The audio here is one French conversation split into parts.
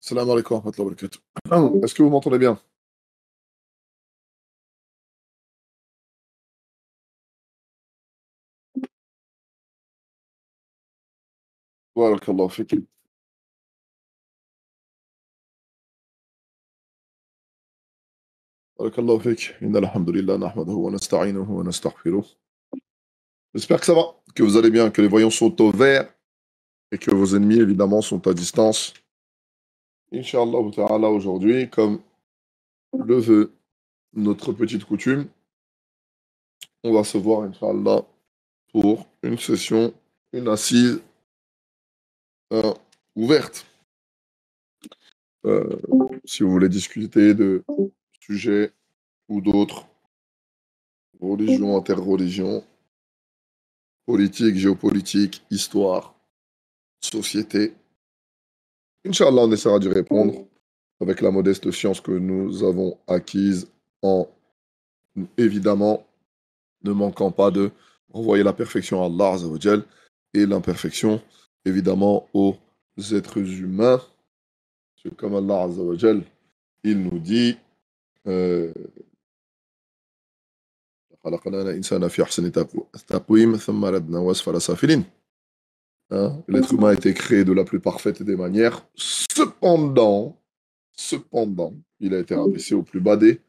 Salam alaikum wa rahmatullahi wa barakatuh. Est-ce que vous m'entendez bien? Barakallahu fik. Barakallahu fik. Inna alhamdulillah, nahmaduhu wa nasta'inuhu wa nastaghfiruh. J'espère que ça va, que vous allez bien, que les voyants sont au vert et que vos ennemis, évidemment, sont à distance. Inch'Allah ta'ala, aujourd'hui, comme le veut notre petite coutume, on va se voir, Inch'Allah, pour une session, une assise euh, ouverte. Euh, si vous voulez discuter de sujets ou d'autres, religion, interreligion, politique, géopolitique, histoire, société. Inch'Allah, on essaiera d'y répondre avec la modeste science que nous avons acquise en, évidemment, ne manquant pas de renvoyer la perfection à Allah Azza wa Jal et l'imperfection, évidemment, aux êtres humains. Parce que comme Allah Azza wa Jal, il nous dit خلقنا الإنسان في أحسن تقويم ثم رددناه أسفل سافلين. Hein, l'être humain a été créé de la plus parfaite des manières. Cependant, il a été rabaissé au plus bas des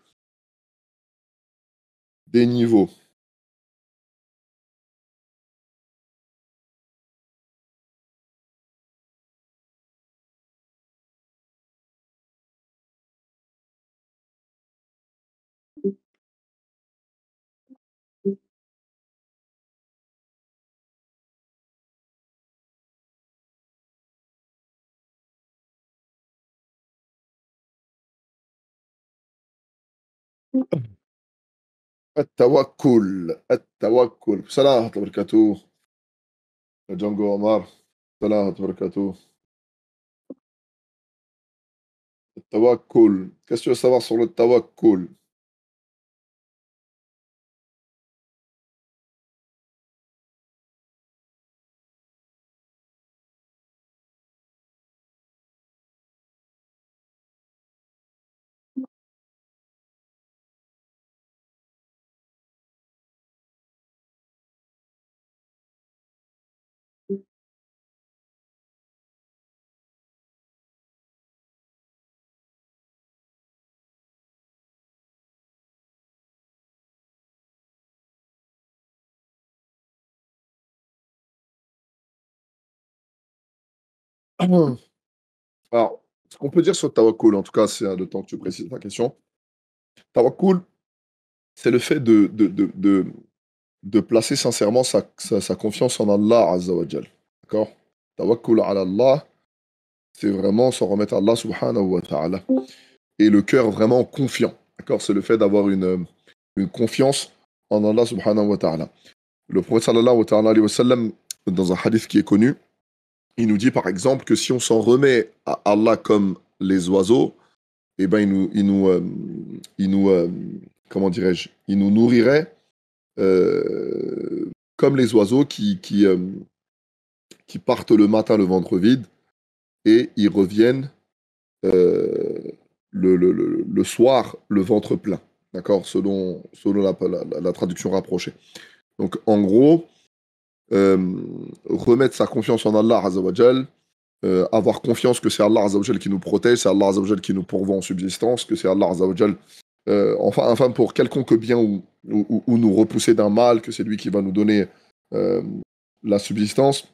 niveaux. التوكل. Salam wa barakatuh. Django Omar. Salam wa barakatuh. Tawakkul. Qu'est-ce que tu veux savoir sur le tawakkul? Alors, ce qu'on peut dire sur le tawakkul, en tout cas, c'est le temps que tu précises ta question. Tawakkul, c'est le fait de placer sincèrement sa confiance en Allah Azza wa Jal. D'accord? Tawakkul ala Allah, c'est vraiment s'en remettre à Allah subhanahu wa ta'ala. Et le cœur vraiment confiant. D'accord? C'est le fait d'avoir une confiance en Allah subhanahu wa ta'ala. Le prophète sallallahu alayhi wa sallam, dans un hadith qui est connu, il nous dit par exemple que si on s'en remet à Allah comme les oiseaux, eh ben comment dirais-je, il nous nourrirait comme les oiseaux qui partent le matin le ventre vide et ils reviennent euh, le soir le ventre plein. D'accord? Selon la traduction rapprochée. Donc en gros, remettre sa confiance en Allah Azzawajal, avoir confiance que c'est Allah Azzawajal qui nous protège, c'est Allah Azzawajal qui nous pourvoit en subsistance, que c'est Allah Azzawajal, enfin pour quelconque bien ou nous repousser d'un mal, que c'est lui qui va nous donner la subsistance,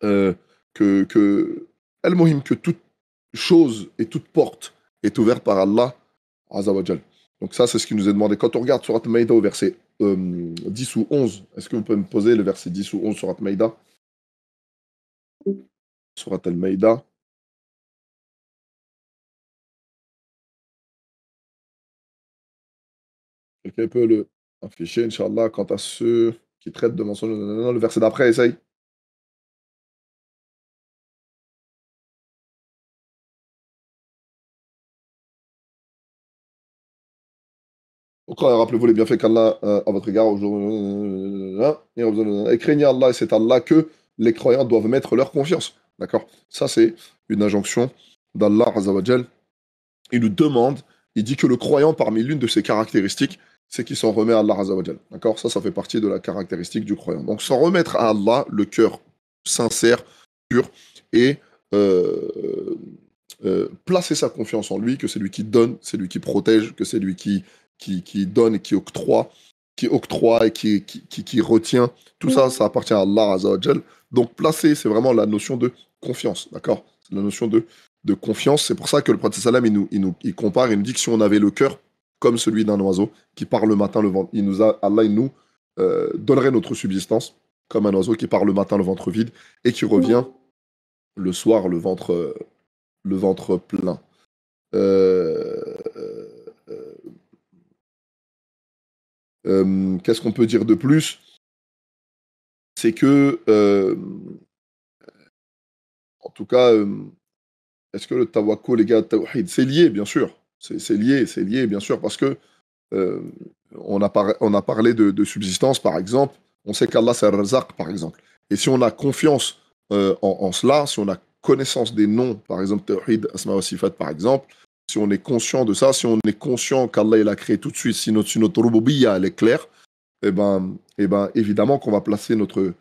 euh, que Al-Muhim, que toute chose et toute porte est ouverte par Allah Azzawajal. Donc ça, c'est ce qui nous est demandé. Quand on regarde Surat Maïda au verset 10 ou 11, est-ce que vous pouvez me poser le verset 10 ou 11 Surat Maïda? Surat Al-Maïda. Quelqu'un peut le afficher, Inch'Allah, quant à ceux qui traitent de mensonges. Non, le verset d'après, essaye. Rappelez-vous les bienfaits qu'Allah à votre égard aujourd'hui. Et craignez Allah, et c'est Allah que les croyants doivent mettre leur confiance. D'accord? Ça, c'est une injonction d'Allah Azzawajal, il nous demande, il dit que le croyant, parmi l'une de ses caractéristiques, c'est qu'il s'en remet à Allah Azzawajal. D'accord? Ça fait partie de la caractéristique du croyant. Donc s'en remettre à Allah, le cœur sincère, pur, et placer sa confiance en lui, que c'est lui qui donne, c'est lui qui protège, que c'est lui qui donne et qui octroie et qui retient. Tout ça, ça appartient à Allah Azzawajal. Donc placer, c'est vraiment la notion de confiance. D'accord? C'est la notion de confiance. C'est pour ça que le prophète sallam, il compare, il nous dit que si on avait le cœur comme celui d'un oiseau qui part le matin, le ventre, Allah, il nous donnerait notre subsistance comme un oiseau qui part le matin, le ventre vide, et qui revient le soir, le ventre plein. Qu'est-ce qu'on peut dire de plus? C'est que, en tout cas, est-ce que le tawakkul, les gars, tawhid, c'est lié, bien sûr. C'est lié, bien sûr, parce que euh, on a parlé de subsistance, par exemple. On sait qu'Allah, c'est Razaq, par exemple. Et si on a confiance en cela, si on a connaissance des noms, par exemple, tawhid, asma wa sifat, par exemple, si on est conscient de ça, si on est conscient qu'Allah, il a créé tout de suite, si notre rububiyya, elle est claire, eh ben, évidemment qu'on va placer notre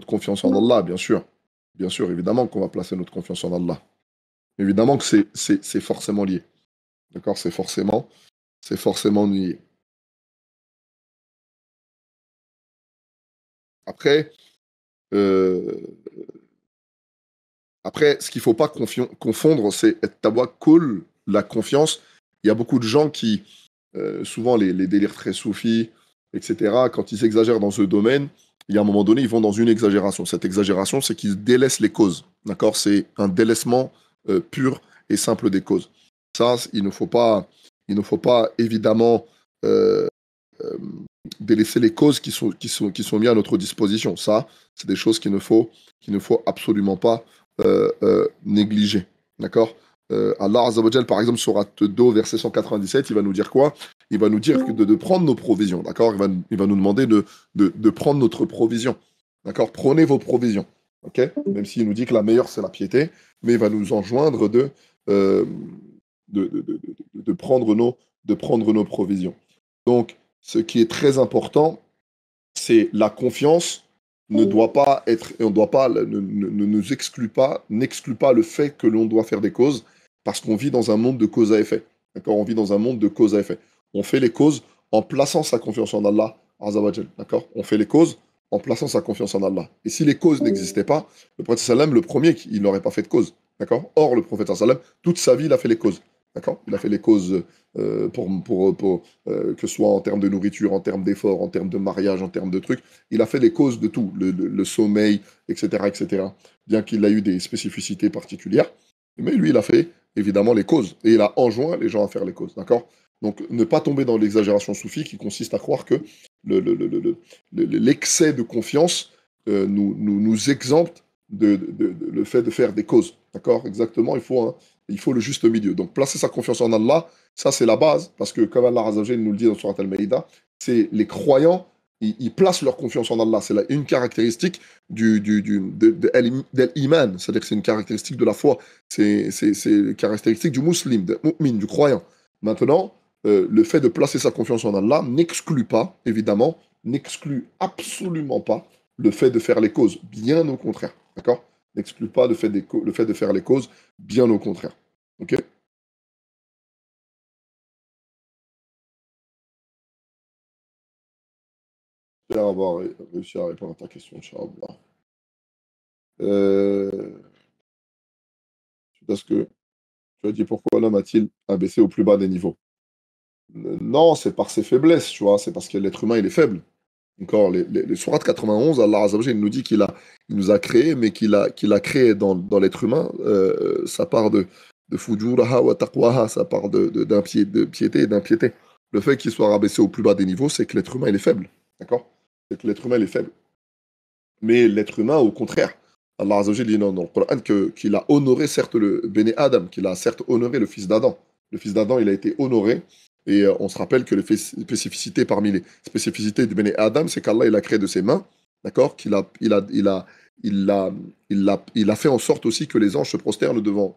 confiance en Allah, bien sûr. Bien sûr, évidemment qu'on va placer notre confiance en Allah. Évidemment que c'est forcément lié. D'accord? C'est forcément lié. Après, euh, ce qu'il ne faut pas confondre, c'est tawakkul, la confiance. Il y a beaucoup de gens qui, souvent les délires très soufis, etc., quand ils exagèrent dans ce domaine, il y a un moment donné, ils vont dans une exagération. Cette exagération, c'est qu'ils délaissent les causes. D'accord? C'est un délaissement pur et simple des causes. Ça, il ne faut pas évidemment euh, euh, délaisser les causes qui sont mises à notre disposition. Ça, c'est des choses qu'il ne faut absolument pas négliger. D'accord? Allah Azzawajal, par exemple, sur At-Do, verset 197, il va nous dire quoi? Il va nous dire de prendre nos provisions. D'accord? Il va nous demander de prendre notre provision. D'accord? Prenez vos provisions. Ok? Même s'il nous dit que la meilleure, c'est la piété, mais il va nous enjoindre euh, de prendre nos provisions. Donc, ce qui est très important, c'est la confiance ne doit pas être, et on doit pas, ne nous n'exclut pas le fait que l'on doit faire des causes, parce qu'on vit dans un monde de cause à effet. D'accord? On vit dans un monde de cause à effet. On fait les causes en plaçant sa confiance en Allah, Azawajal. D'accord? On fait les causes en plaçant sa confiance en Allah. Et si les causes n'existaient pas, le prophète sallam, le premier, il n'aurait pas fait de cause. D'accord? Or, le prophète sallam, toute sa vie, il a fait les causes. D'accord? Il a fait les causes que ce soit en termes de nourriture, en termes d'efforts, en termes de mariage, en termes de trucs. Il a fait les causes de tout, le sommeil, etc., etc. Bien qu'il a eu des spécificités particulières. Mais lui, il a fait évidemment les causes. Et il a enjoint les gens à faire les causes. D'accord? Donc, ne pas tomber dans l'exagération soufie qui consiste à croire que l'excès de confiance nous exempte le fait de faire des causes. D'accord? Exactement, il faut le juste milieu. Donc, placer sa confiance en Allah, ça, c'est la base, parce que comme Allah Azzawajal nous le dit dans Surat Al-Maïda, c'est les croyants, ils placent leur confiance en Allah. C'est une caractéristique de l'iman, c'est-à-dire que c'est une caractéristique de la foi. C'est une caractéristique du musulman, du mu'min, du croyant. Maintenant, le fait de placer sa confiance en Allah n'exclut pas, évidemment, n'exclut absolument pas le fait de faire les causes. Bien au contraire. D'accord? N'exclut pas le fait de faire les causes, bien au contraire. Ok? J'espère avoir réussi à répondre à ta question, Inch'Allah. Euh, Parce que tu as dit pourquoi l'homme a-t-il abaissé au plus bas des niveaux? Non, c'est par ses faiblesses, tu vois, c'est parce que l'être humain, il est faible. Encore, les sourates 91, Allah Azzawajal, il nous dit il nous a créé, mais qu'il a créé dans l'être humain, ça part de fujuraha wa taqwaha, ça part de piété et d'impiété. Le fait qu'il soit rabaissé au plus bas des niveaux, c'est que l'être humain, il est faible. D'accord? C'est que l'être humain, il est faible. Mais l'être humain, au contraire, Allah Azzawajal dit dans le Coran qu'il a honoré certes le Béné Adam, qu'il a certes honoré le fils d'Adam. Le fils d'Adam, il a été honoré. Et on se rappelle que les spécificités parmi les spécificités du Béné Adam, c'est qu'Allah il a créé de ses mains, d'accord, il a fait en sorte aussi que les anges se prosternent devant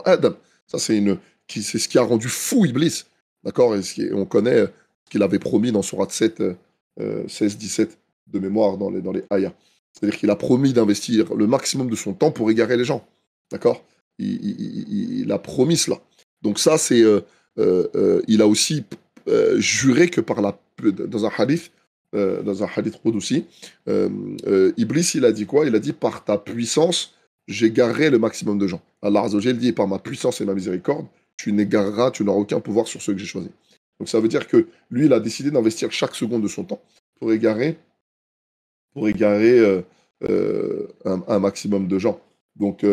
Adam. Ça, c'est ce qui a rendu fou Iblis. D'accord? On connaît ce qu'il avait promis dans Surat 7, 16-17 de mémoire dans les ayahs. C'est-à-dire qu'il a promis d'investir le maximum de son temps pour égarer les gens. D'accord? Il a promis cela. Donc ça, il a aussi juré que dans un hadith aussi, Iblis, il a dit quoi? Il a dit, par ta puissance, j'égarerai le maximum de gens. Allah Azza wa Jal dit, par ma puissance et ma miséricorde, tu n'auras aucun pouvoir sur ceux que j'ai choisis. Donc ça veut dire que lui, il a décidé d'investir chaque seconde de son temps pour égarer un maximum de gens. Donc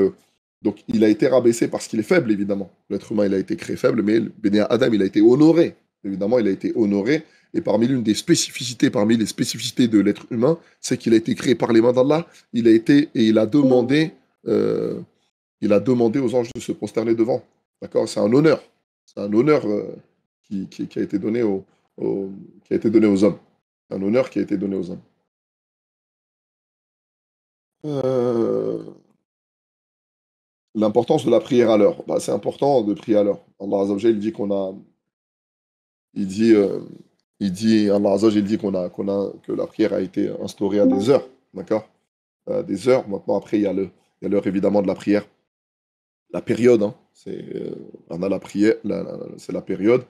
il a été rabaissé parce qu'il est faible, évidemment. L'être humain, il a été créé faible, mais Béné Adam, il a été honoré. Évidemment, il a été honoré. Et parmi les spécificités de l'être humain, c'est qu'il a été créé par les mains d'Allah. Il a demandé aux anges de se prosterner devant. D'accord? C'est un honneur. C'est un honneur qui a été donné qui a été donné aux hommes. Un honneur qui a été donné aux hommes. Euh, L'importance de la prière à l'heure. Bah, c'est important de prier à l'heure. Allah Azza wa Jal, il dit qu'on a, il dit, Allah Azza wa Jal, il dit que la prière a été instaurée à des heures, d'accord? À des heures. Maintenant, après, il y a l'heure évidemment de la prière, la période. Hein, on a la prière, c'est la période.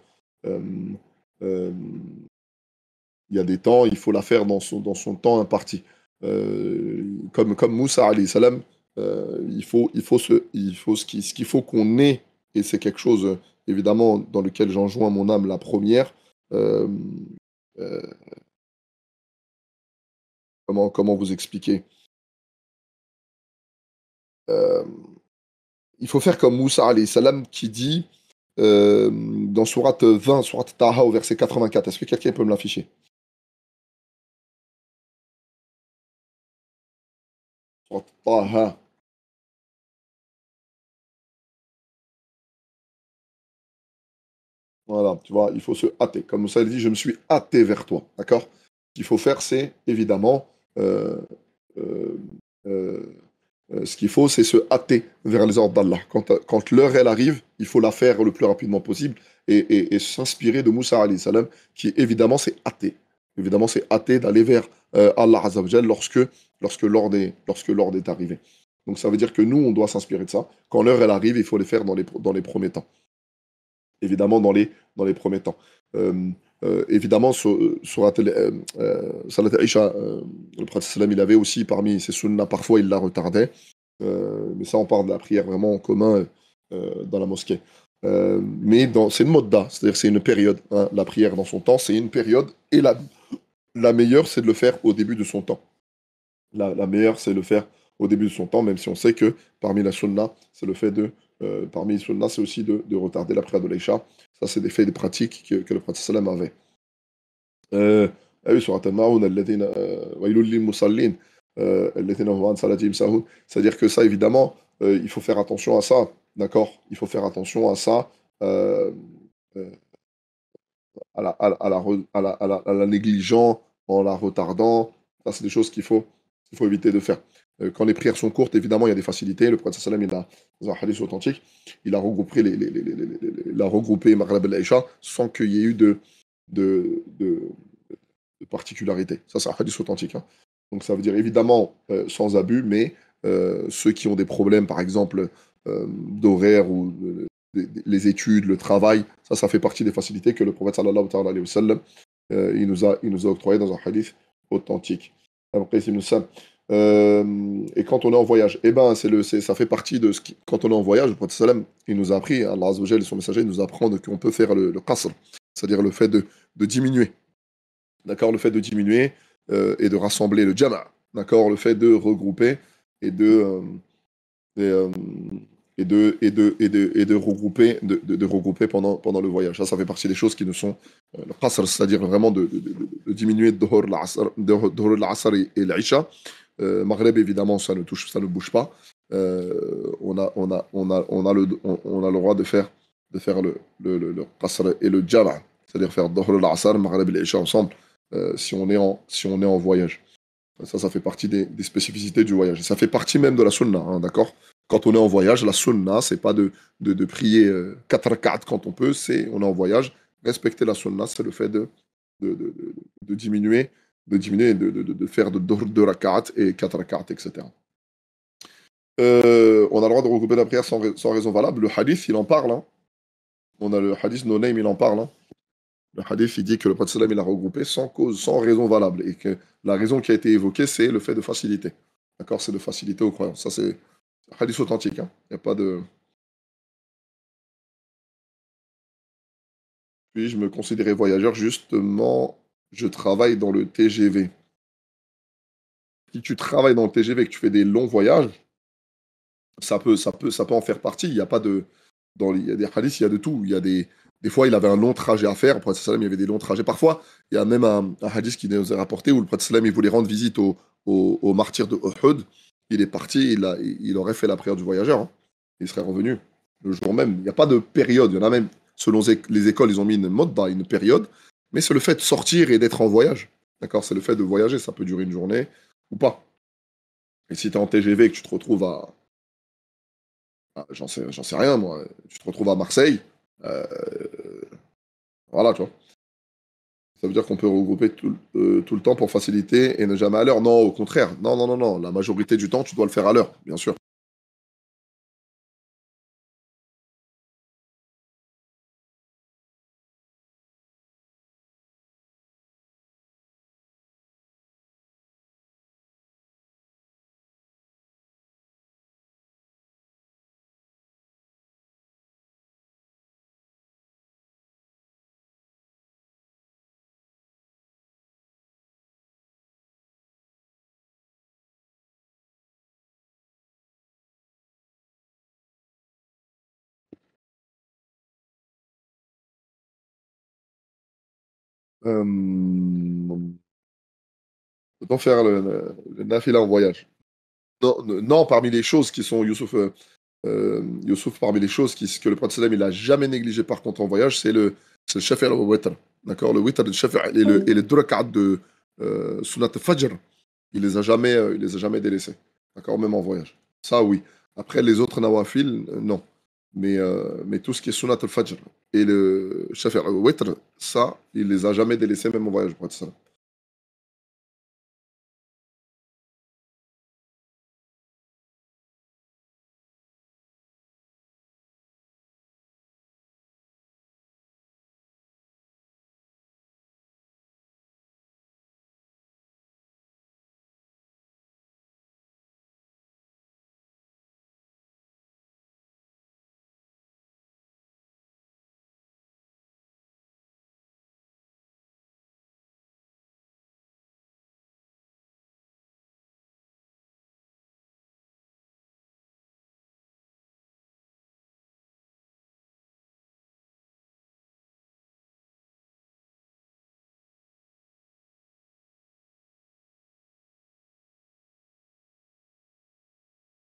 Euh, euh, il y a des temps, il faut la faire dans son temps imparti. Comme Moussa alayhi salam, ce qu'il faut qu'on ait, et c'est quelque chose évidemment dans lequel j'enjoins mon âme la première. euh, euh, comment vous expliquer? Euh, il faut faire comme Moussa alayhi salam qui dit dans Sourate 20, Sourate Taha au verset 84. Est-ce que quelqu'un peut me l'afficher? Sourate Taha. Voilà, tu vois, il faut se hâter. Comme Moussa il dit, je me suis hâté vers toi. D'accord? Ce qu'il faut faire, c'est évidemment, euh, euh, euh, ce qu'il faut, c'est se hâter vers les ordres d'Allah. Quand l'heure, elle arrive, il faut la faire le plus rapidement possible et s'inspirer de Moussa alayhi salam, qui évidemment s'est hâté. Évidemment, c'est hâté d'aller vers Allah Azza wa Jal lorsque l'ordre est arrivé. Donc ça veut dire que nous, on doit s'inspirer de ça. Quand l'heure, elle arrive, il faut les faire dans les premiers temps. Évidemment dans les premiers temps. Évidemment, sur Salat al-Isha, le prophète sallam, il avait aussi parmi ses sunnahs, parfois il la retardait, mais ça on parle de la prière vraiment en commun dans la mosquée. Mais c'est une modda, c'est-à-dire c'est une période, hein, la prière dans son temps, c'est une période, et la meilleure c'est de le faire au début de son temps. La meilleure, c'est le faire au début de son temps, même si on sait que parmi la sunna, c'est le fait parmi les sunna, c'est aussi de retarder la prière de l'Aïcha. Ça, c'est des faits, des pratiques que le prophète sallam avait. Euh, ah oui, sur At-Maun, wailul lil musallin, alladhina hum an salatihim sahun. C'est-à-dire que ça, évidemment, il faut faire attention à ça, d'accord? Il faut faire attention à ça, euh, euh, à la négligeant, en la retardant. Ça, c'est des choses qu'il faut éviter de faire. Quand les prières sont courtes, évidemment, il y a des facilités. Le prophète sallam, dans un hadith authentique, il a regroupé Maghreb et l'Aïcha sans qu'il y ait eu de particularité. Ça, c'est un hadith authentique. Hein. Donc, ça veut dire évidemment sans abus, mais ceux qui ont des problèmes, par exemple, d'horaire ou les études, le travail, ça fait partie des facilités que le prophète sallallahu alayhi wa sallam, il nous a octroyé dans un hadith authentique. Et quand on est en voyage, eh ben, ça fait partie de quand on est en voyage, le prophète sallam, il nous a appris, Allah Azza wa Jalla et son messager, il nous apprend qu'on peut faire le qasr, c'est-à-dire le fait de diminuer, d'accord, le fait de diminuer et de rassembler le jama', d'accord, le fait de regrouper et et, euh, et de regrouper pendant le voyage. Ça fait partie des choses qui ne sont le qasr, c'est-à-dire vraiment de diminuer Dhuhr, l'Asr et l'Isha. Maghreb, évidemment, ça ne bouge pas. On a le droit de faire le qasr et le jama', c'est-à-dire faire Dhuhr, l'Asr, Maghreb et l'Isha ensemble si on est en voyage. Ça fait partie des spécificités du voyage. Et ça fait partie même de la sunna, hein, d'accord? Quand on est en voyage, la sunna, c'est pas de prier 4 rak'at quand on peut, c'est on est en voyage. Respecter la sunna, c'est le fait de, de, de- de diminuer, de faire de 2 rak'at et 4 rak'at, etc. On a le droit de regrouper la prière sans raison valable. Le hadith, il en parle, hein. On a le hadith No Name, il en parle, hein. Le hadith, il dit que le prophète sallam, il a regroupé sans cause, sans raison valable. Et que la raison qui a été évoquée, c'est le fait de faciliter. D'accord? C'est de faciliter aux croyants. Ça, c'est un hadith authentique, hein. Il n'y a pas de. Puis, je me considérais voyageur, justement, je travaille dans le TGV. Si tu travailles dans le TGV et que tu fais des longs voyages, ça peut en faire partie. Il y a pas de. Il y a des hadiths, il y a de tout. Il y a des fois, il avait un long trajet à faire. Le prophète sallam, il y avait des longs trajets. Parfois, il y a même un hadith qui nous est rapporté où le prophète sallam, il voulait rendre visite aux martyrs de Uhud. Il est parti, il aurait fait la prière du voyageur, hein. Il serait revenu le jour même. Il n'y a pas de période. Il y en a même, selon les écoles, ils ont mis une mode, une période. Mais c'est le fait de sortir et d'être en voyage. D'accord? C'est le fait de voyager. Ça peut durer une journée ou pas. Et si tu es en TGV et que tu te retrouves j'en sais rien, moi. Tu te retrouves à Marseille, euh, voilà, tu vois. Ça veut dire qu'on peut regrouper tout le temps pour faciliter et ne jamais à l'heure. Non, au contraire. Non, non, non, non. La majorité du temps, tu dois le faire à l'heure, bien sûr. Autant faire le nafila en voyage. Non, non, parmi les choses qui sont, Youssouf, parmi les choses que le prophète sallam, il a jamais négligé par contre en voyage, c'est le shafi' et le witr. D'accord? Le witr, le shafi' et les deux rak'at de Sunnat al-Fajr, il les a jamais délaissés. D'accord? Même en voyage. Ça, oui. Après, les autres nawafil, non. Mais tout ce qui est Sunnat al-Fajr et le shafi' et le witr, ça, il les a jamais délaissés, même en voyage, le prophète sallam.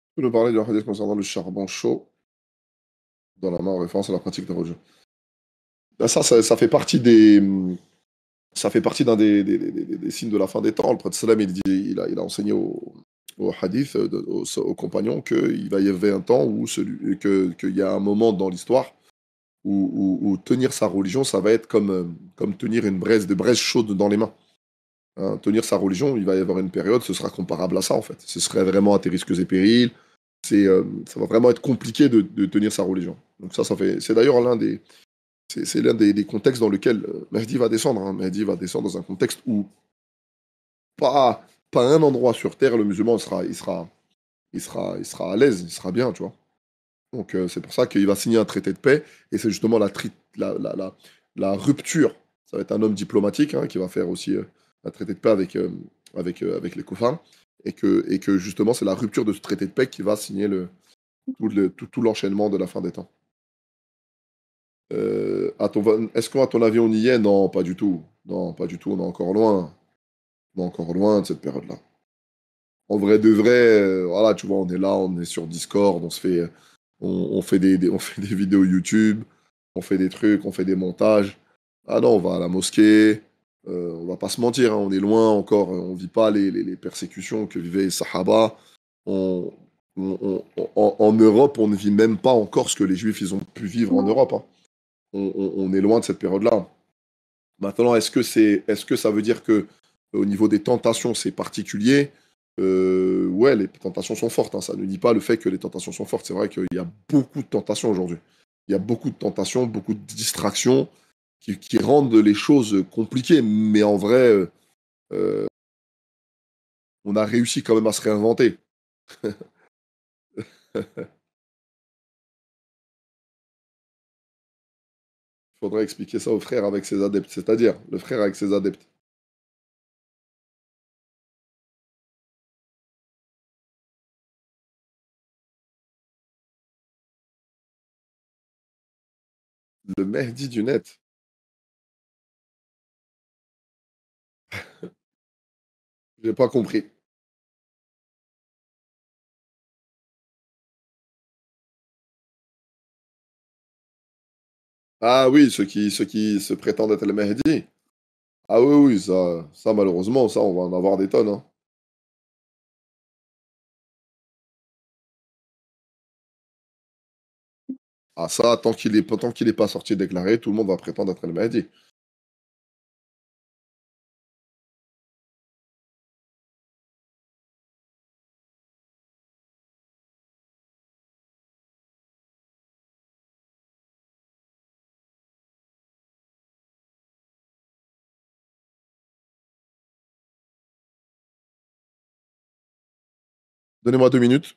Tu peux nous parler du hadith concernant le charbon chaud dans la main en référence à la pratique de religion. Ben ça fait partie ça fait partie d'un des signes de la fin des temps. Le prophète sallam, il a enseigné au hadith, aux compagnons, qu'il va y avoir un temps qu'il y a un moment dans l'histoire où tenir sa religion, ça va être comme tenir des braises chaudes dans les mains. Hein. Tenir sa religion, il va y avoir une période, ce sera comparable à ça en fait. Ce serait vraiment à tes risques et périls. Ça va vraiment être compliqué de tenir sa religion. Donc c'est d'ailleurs l'un des contextes dans lequel Mehdi va descendre, hein. Mehdi va descendre dans un contexte où pas un endroit sur Terre, le musulman il sera à l'aise, il sera bien, tu vois. Donc c'est pour ça qu'il va signer un traité de paix, et c'est justement la rupture. Ça va être un homme diplomatique, hein, qui va faire aussi un traité de paix avec les Koufars, et que justement c'est la rupture de ce traité de paix qui va signer tout l'enchaînement de la fin des temps. Est-ce qu'à ton avis on y est? Non, pas du tout. Non, pas du tout, on est encore loin. On est encore loin de cette période-là. En vrai de vrai, voilà, tu vois, on est là, on est sur Discord, on fait des vidéos YouTube, on fait des trucs, on fait des montages. Ah non, on va à la mosquée, On va pas se mentir, hein, on est loin encore, on vit pas les persécutions que vivaient les Sahaba. On, en Europe, on ne vit même pas encore ce que les Juifs ils ont pu vivre en Europe, hein. On est loin de cette période-là. Maintenant, est-ce que ça veut dire que au niveau des tentations, c'est particulier? Ouais, les tentations sont fortes, hein. Ça ne dit pas le fait que les tentations sont fortes. C'est vrai qu'il y a beaucoup de tentations aujourd'hui. Il y a beaucoup de tentations, beaucoup de distractions qui rendent les choses compliquées. Mais en vrai, euh, on a réussi quand même à se réinventer. Il faudrait expliquer ça au frère avec ses adeptes, c'est-à-dire le frère avec ses adeptes. Le Mehdi du net. J'ai pas compris. Ah oui, ceux qui se prétendent être le Mehdi. Ah oui, oui, ça malheureusement, ça, on va en avoir des tonnes, hein. Ah ça, tant qu'il est pas sorti déclaré, tout le monde va prétendre être le Mahdi. Donnez-moi 2 minutes.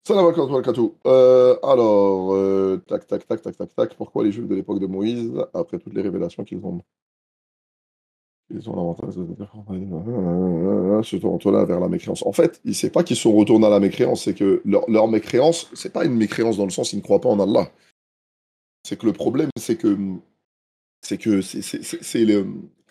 Salam alaikum wa barakatuh. Tac, tac, tac, tac, tac, tac. Pourquoi les Juifs de l'époque de Moïse, après toutes les révélations ils ont l'avantage de se retourner vers la mécréance. En fait, c'est pas qu'ils sont retournés à la mécréance, c'est que leur mécréance, c'est pas une mécréance dans le sens ils ne croient pas en Allah. C'est que le problème, c'est le,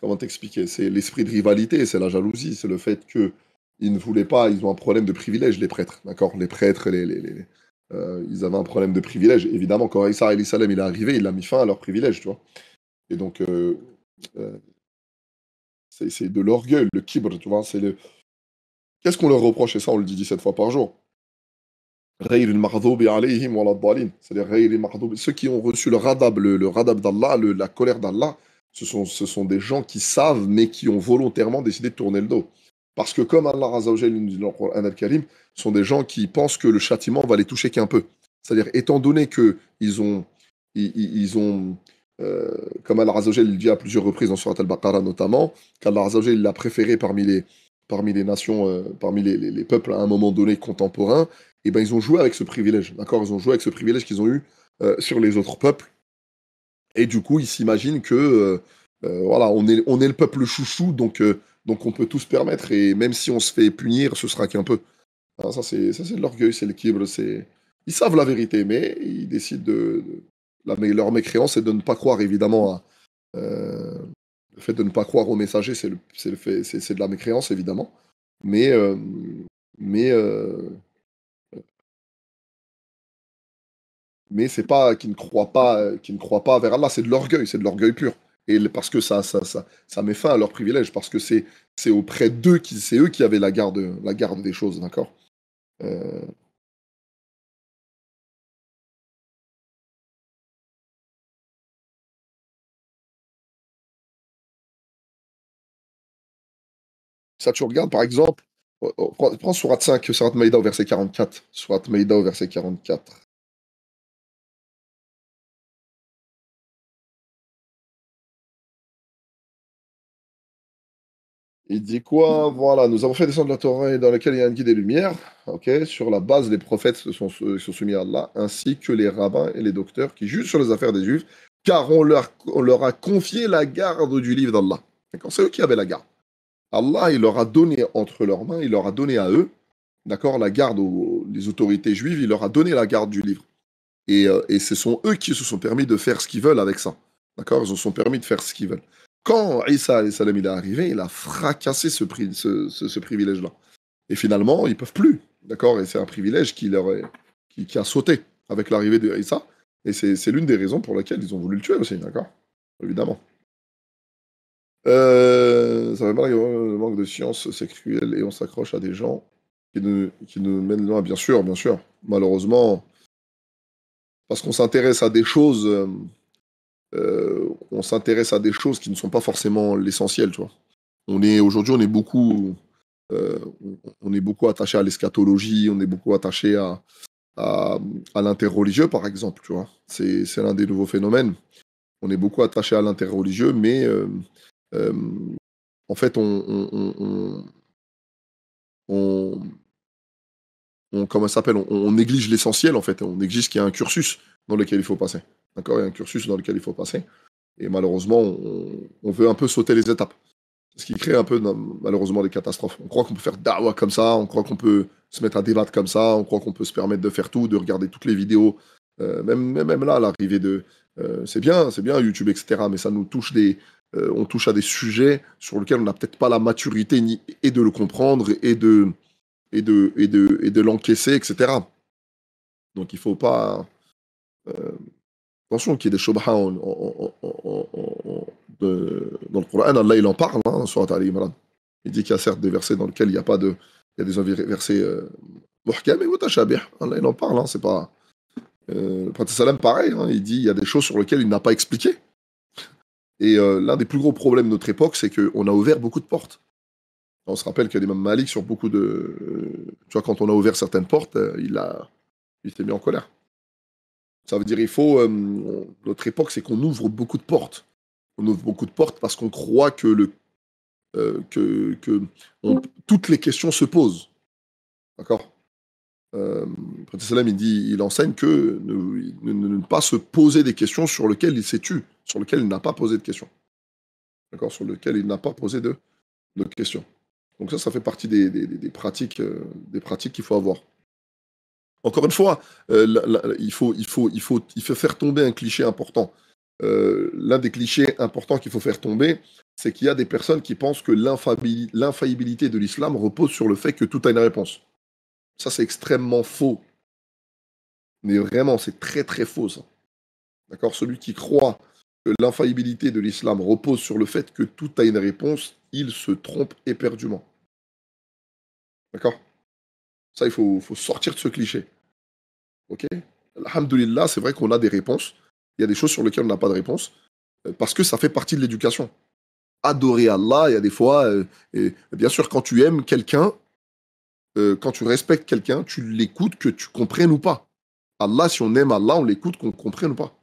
comment t'expliquer, c'est l'esprit de rivalité, c'est la jalousie, c'est le fait que ils ne voulaient pas, ils ont un problème de privilège, les prêtres, d'accord? Les prêtres, ils avaient un problème de privilège. Évidemment, quand Isa alayhi salam il est arrivé, il a mis fin à leur privilège, tu vois. Et donc, euh, c'est de l'orgueil, le kibr, tu vois. Qu'est-ce qu'on leur reproche? Et ça, on le dit 17 fois par jour. غير المغضوب عليهم ولا الضالين. C'est-à-dire غير المغضوب. Ceux qui ont reçu le radab, le radab d'Allah, la colère d'Allah, ce sont des gens qui savent, mais qui ont volontairement décidé de tourner le dos. Parce que comme Allah Azza wa Jalla nous dit dans le Coran al-Karim, ce sont des gens qui pensent que le châtiment va les toucher qu'un peu. C'est-à-dire, étant donné que ils ont comme Allah Azza wa Jalla il dit à plusieurs reprises dans Surat al-Baqarah notamment, qu'Allah Azza wa Jalla il l'a préféré parmi les nations, parmi les peuples à un moment donné contemporain, et ben ils ont joué avec ce privilège, d'accord? Ils ont joué avec ce privilège qu'ils ont eu sur les autres peuples, et du coup ils s'imaginent que voilà, on est le peuple chouchou, donc on peut tout se permettre, et même si on se fait punir, ce sera qu'un peu. Ah, ça c'est de l'orgueil, c'est le kibble, c'est ils savent la vérité, mais ils décident leur mécréance, c'est de ne pas croire évidemment à, euh, Le fait de ne pas croire au messager, c'est de la mécréance, évidemment. Mais, euh, mais, euh, mais c'est pas qui ne croient pas vers Allah, c'est de l'orgueil pur. Parce que ça met fin à leur privilège, parce que c'est auprès d'eux c'est eux qui avaient la garde des choses, d'accord. Euh, Ça, tu regardes, par exemple, prends Surat 5, Surat Maïda au verset 44. Surat Maïda au verset 44. Il dit quoi? Voilà, nous avons fait descendre la Torah dans laquelle il y a un guide des lumières. Ok, sur la base, les prophètes se sont soumis à Allah, ainsi que les rabbins et les docteurs qui jugent sur les affaires des Juifs, car on leur a confié la garde du livre d'Allah. D'accord, c'est eux qui avaient la garde. Allah, il leur a donné entre leurs mains, il leur a donné à eux, d'accord, la garde aux les autorités juives, il leur a donné la garde du livre. Et ce sont eux qui se sont permis de faire ce qu'ils veulent avec ça. D'accord? Ils se sont permis de faire ce qu'ils veulent. Quand Isa alayhi salam, il est arrivé, il a fracassé ce privilège-là. Et finalement, ils ne peuvent plus. D'accord? Et c'est un privilège qui a sauté avec l'arrivée de Isa. Et c'est l'une des raisons pour lesquelles ils ont voulu le tuer aussi. D'accord? Évidemment. Ça fait mal, le manque de science, c'est cruel. Et on s'accroche à des gens qui nous mènent loin, bien sûr, bien sûr. Malheureusement, parce qu'on s'intéresse à des choses. On s'intéresse à des choses qui ne sont pas forcément l'essentiel, tu vois. Aujourd'hui, euh, on est beaucoup attaché à l'eschatologie, on est beaucoup attaché à, à l'interreligieux, par exemple, tu vois. C'est l'un des nouveaux phénomènes. On est beaucoup attaché à l'interreligieux, mais euh, en fait, on- comment ça s'appelle, on néglige l'essentiel, en fait. On néglige qu'il y a un cursus dans lequel il faut passer. D'accord? Il y a un cursus dans lequel il faut passer. Et malheureusement, on veut un peu sauter les étapes. Ce qui crée un peu, malheureusement, des catastrophes. On croit qu'on peut faire dawa comme ça, on croit qu'on peut se mettre à débattre comme ça, on croit qu'on peut se permettre de faire tout, de regarder toutes les vidéos. Même là, l'arrivée de... c'est bien YouTube, etc. Mais ça nous touche on touche à des sujets sur lesquels on n'a peut-être pas la maturité et de le comprendre et de l'encaisser, etc. Donc il faut pas... euh, attention qu'il y ait des shubha dans le Coran. Allah, il en parle, hein, sur Ali Imran. Il dit qu'il y a certes des versets dans lesquels il y a pas de... Il y a des versets muhkam et mutashabih. Allah, il en parle. Hein, c'est pas... le prophète Salam, pareil. Hein, il dit il y a des choses sur lesquelles il n'a pas expliqué. Et l'un des plus gros problèmes de notre époque, c'est qu'on a ouvert beaucoup de portes. On se rappelle que l'imam Malik, sur beaucoup de... tu vois, quand on a ouvert certaines portes, il s'est mis en colère. Ça veut dire notre époque, c'est qu'on ouvre beaucoup de portes. On ouvre beaucoup de portes parce qu'on croit que toutes les questions se posent. D'accord. Le prophète Salam, il enseigne que ne pas se poser des questions sur lesquelles il s'est tu, sur lesquelles il n'a pas posé de questions. D'accord. Sur lesquelles il n'a pas posé de questions. Donc ça fait partie des pratiques qu'il faut avoir. Encore une fois, il faut faire tomber un cliché important. L'un des clichés importants qu'il faut faire tomber, c'est qu'il y a des personnes qui pensent que l'infaillibilité de l'islam repose sur le fait que tout a une réponse. Ça, c'est extrêmement faux. Mais vraiment, c'est très très faux, ça. D'accord? Celui qui croit que l'infaillibilité de l'islam repose sur le fait que tout a une réponse, il se trompe éperdument. D'accord? Ça, faut sortir de ce cliché. Ok? Alhamdulillah, c'est vrai qu'on a des réponses. Il y a des choses sur lesquelles on n'a pas de réponse, parce que ça fait partie de l'éducation. Adorer Allah, il y a des fois, et bien sûr, quand tu aimes quelqu'un, quand tu respectes quelqu'un, tu l'écoutes, que tu comprennes ou pas. Allah, si on aime Allah, on l'écoute, qu'on comprenne ou pas.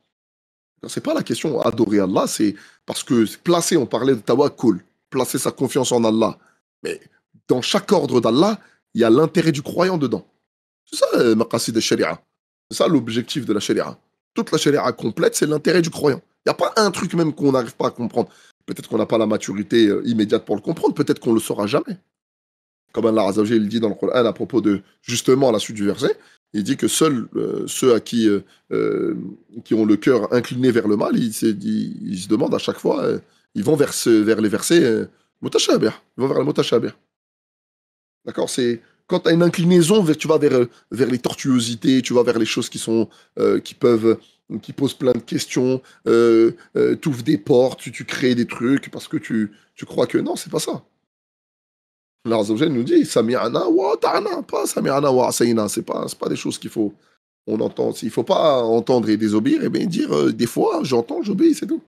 C'est pas la question. Adorer Allah, c'est parce que placer, on parlait de tawakkul, placer sa confiance en Allah. Mais dans chaque ordre d'Allah, il y a l'intérêt du croyant dedans. C'est ça, maqasid de sharia. C'est ça l'objectif de la sharia. Toute la sharia complète, c'est l'intérêt du croyant. Il n'y a pas un truc même qu'on n'arrive pas à comprendre. Peut-être qu'on n'a pas la maturité immédiate pour le comprendre, peut-être qu'on ne le saura jamais. Comme Allah Azzawajal il dit dans le Coran à propos de, justement, à la suite du verset, il dit que seuls ceux euh, qui ont le cœur incliné vers le mal, il se demandent à chaque fois ils vont vers les versets mutashabih. Ils vont vers le mutashabih. D'accord? C'est quand tu as une inclinaison, tu vas vers les tortuosités, tu vas vers les choses qui peuvent, qui posent plein de questions, tu ouvres des portes, tu crées des trucs parce que tu crois que non, c'est pas ça. Allah Azza wa Jalla nous dit Sami'ana wa ata'na, pas Sami'ana wa asayna. C'est pas des choses qu'il faut on entend. Il faut pas entendre et désobéir, et bien dire des fois j'entends, j'obéis, c'est tout.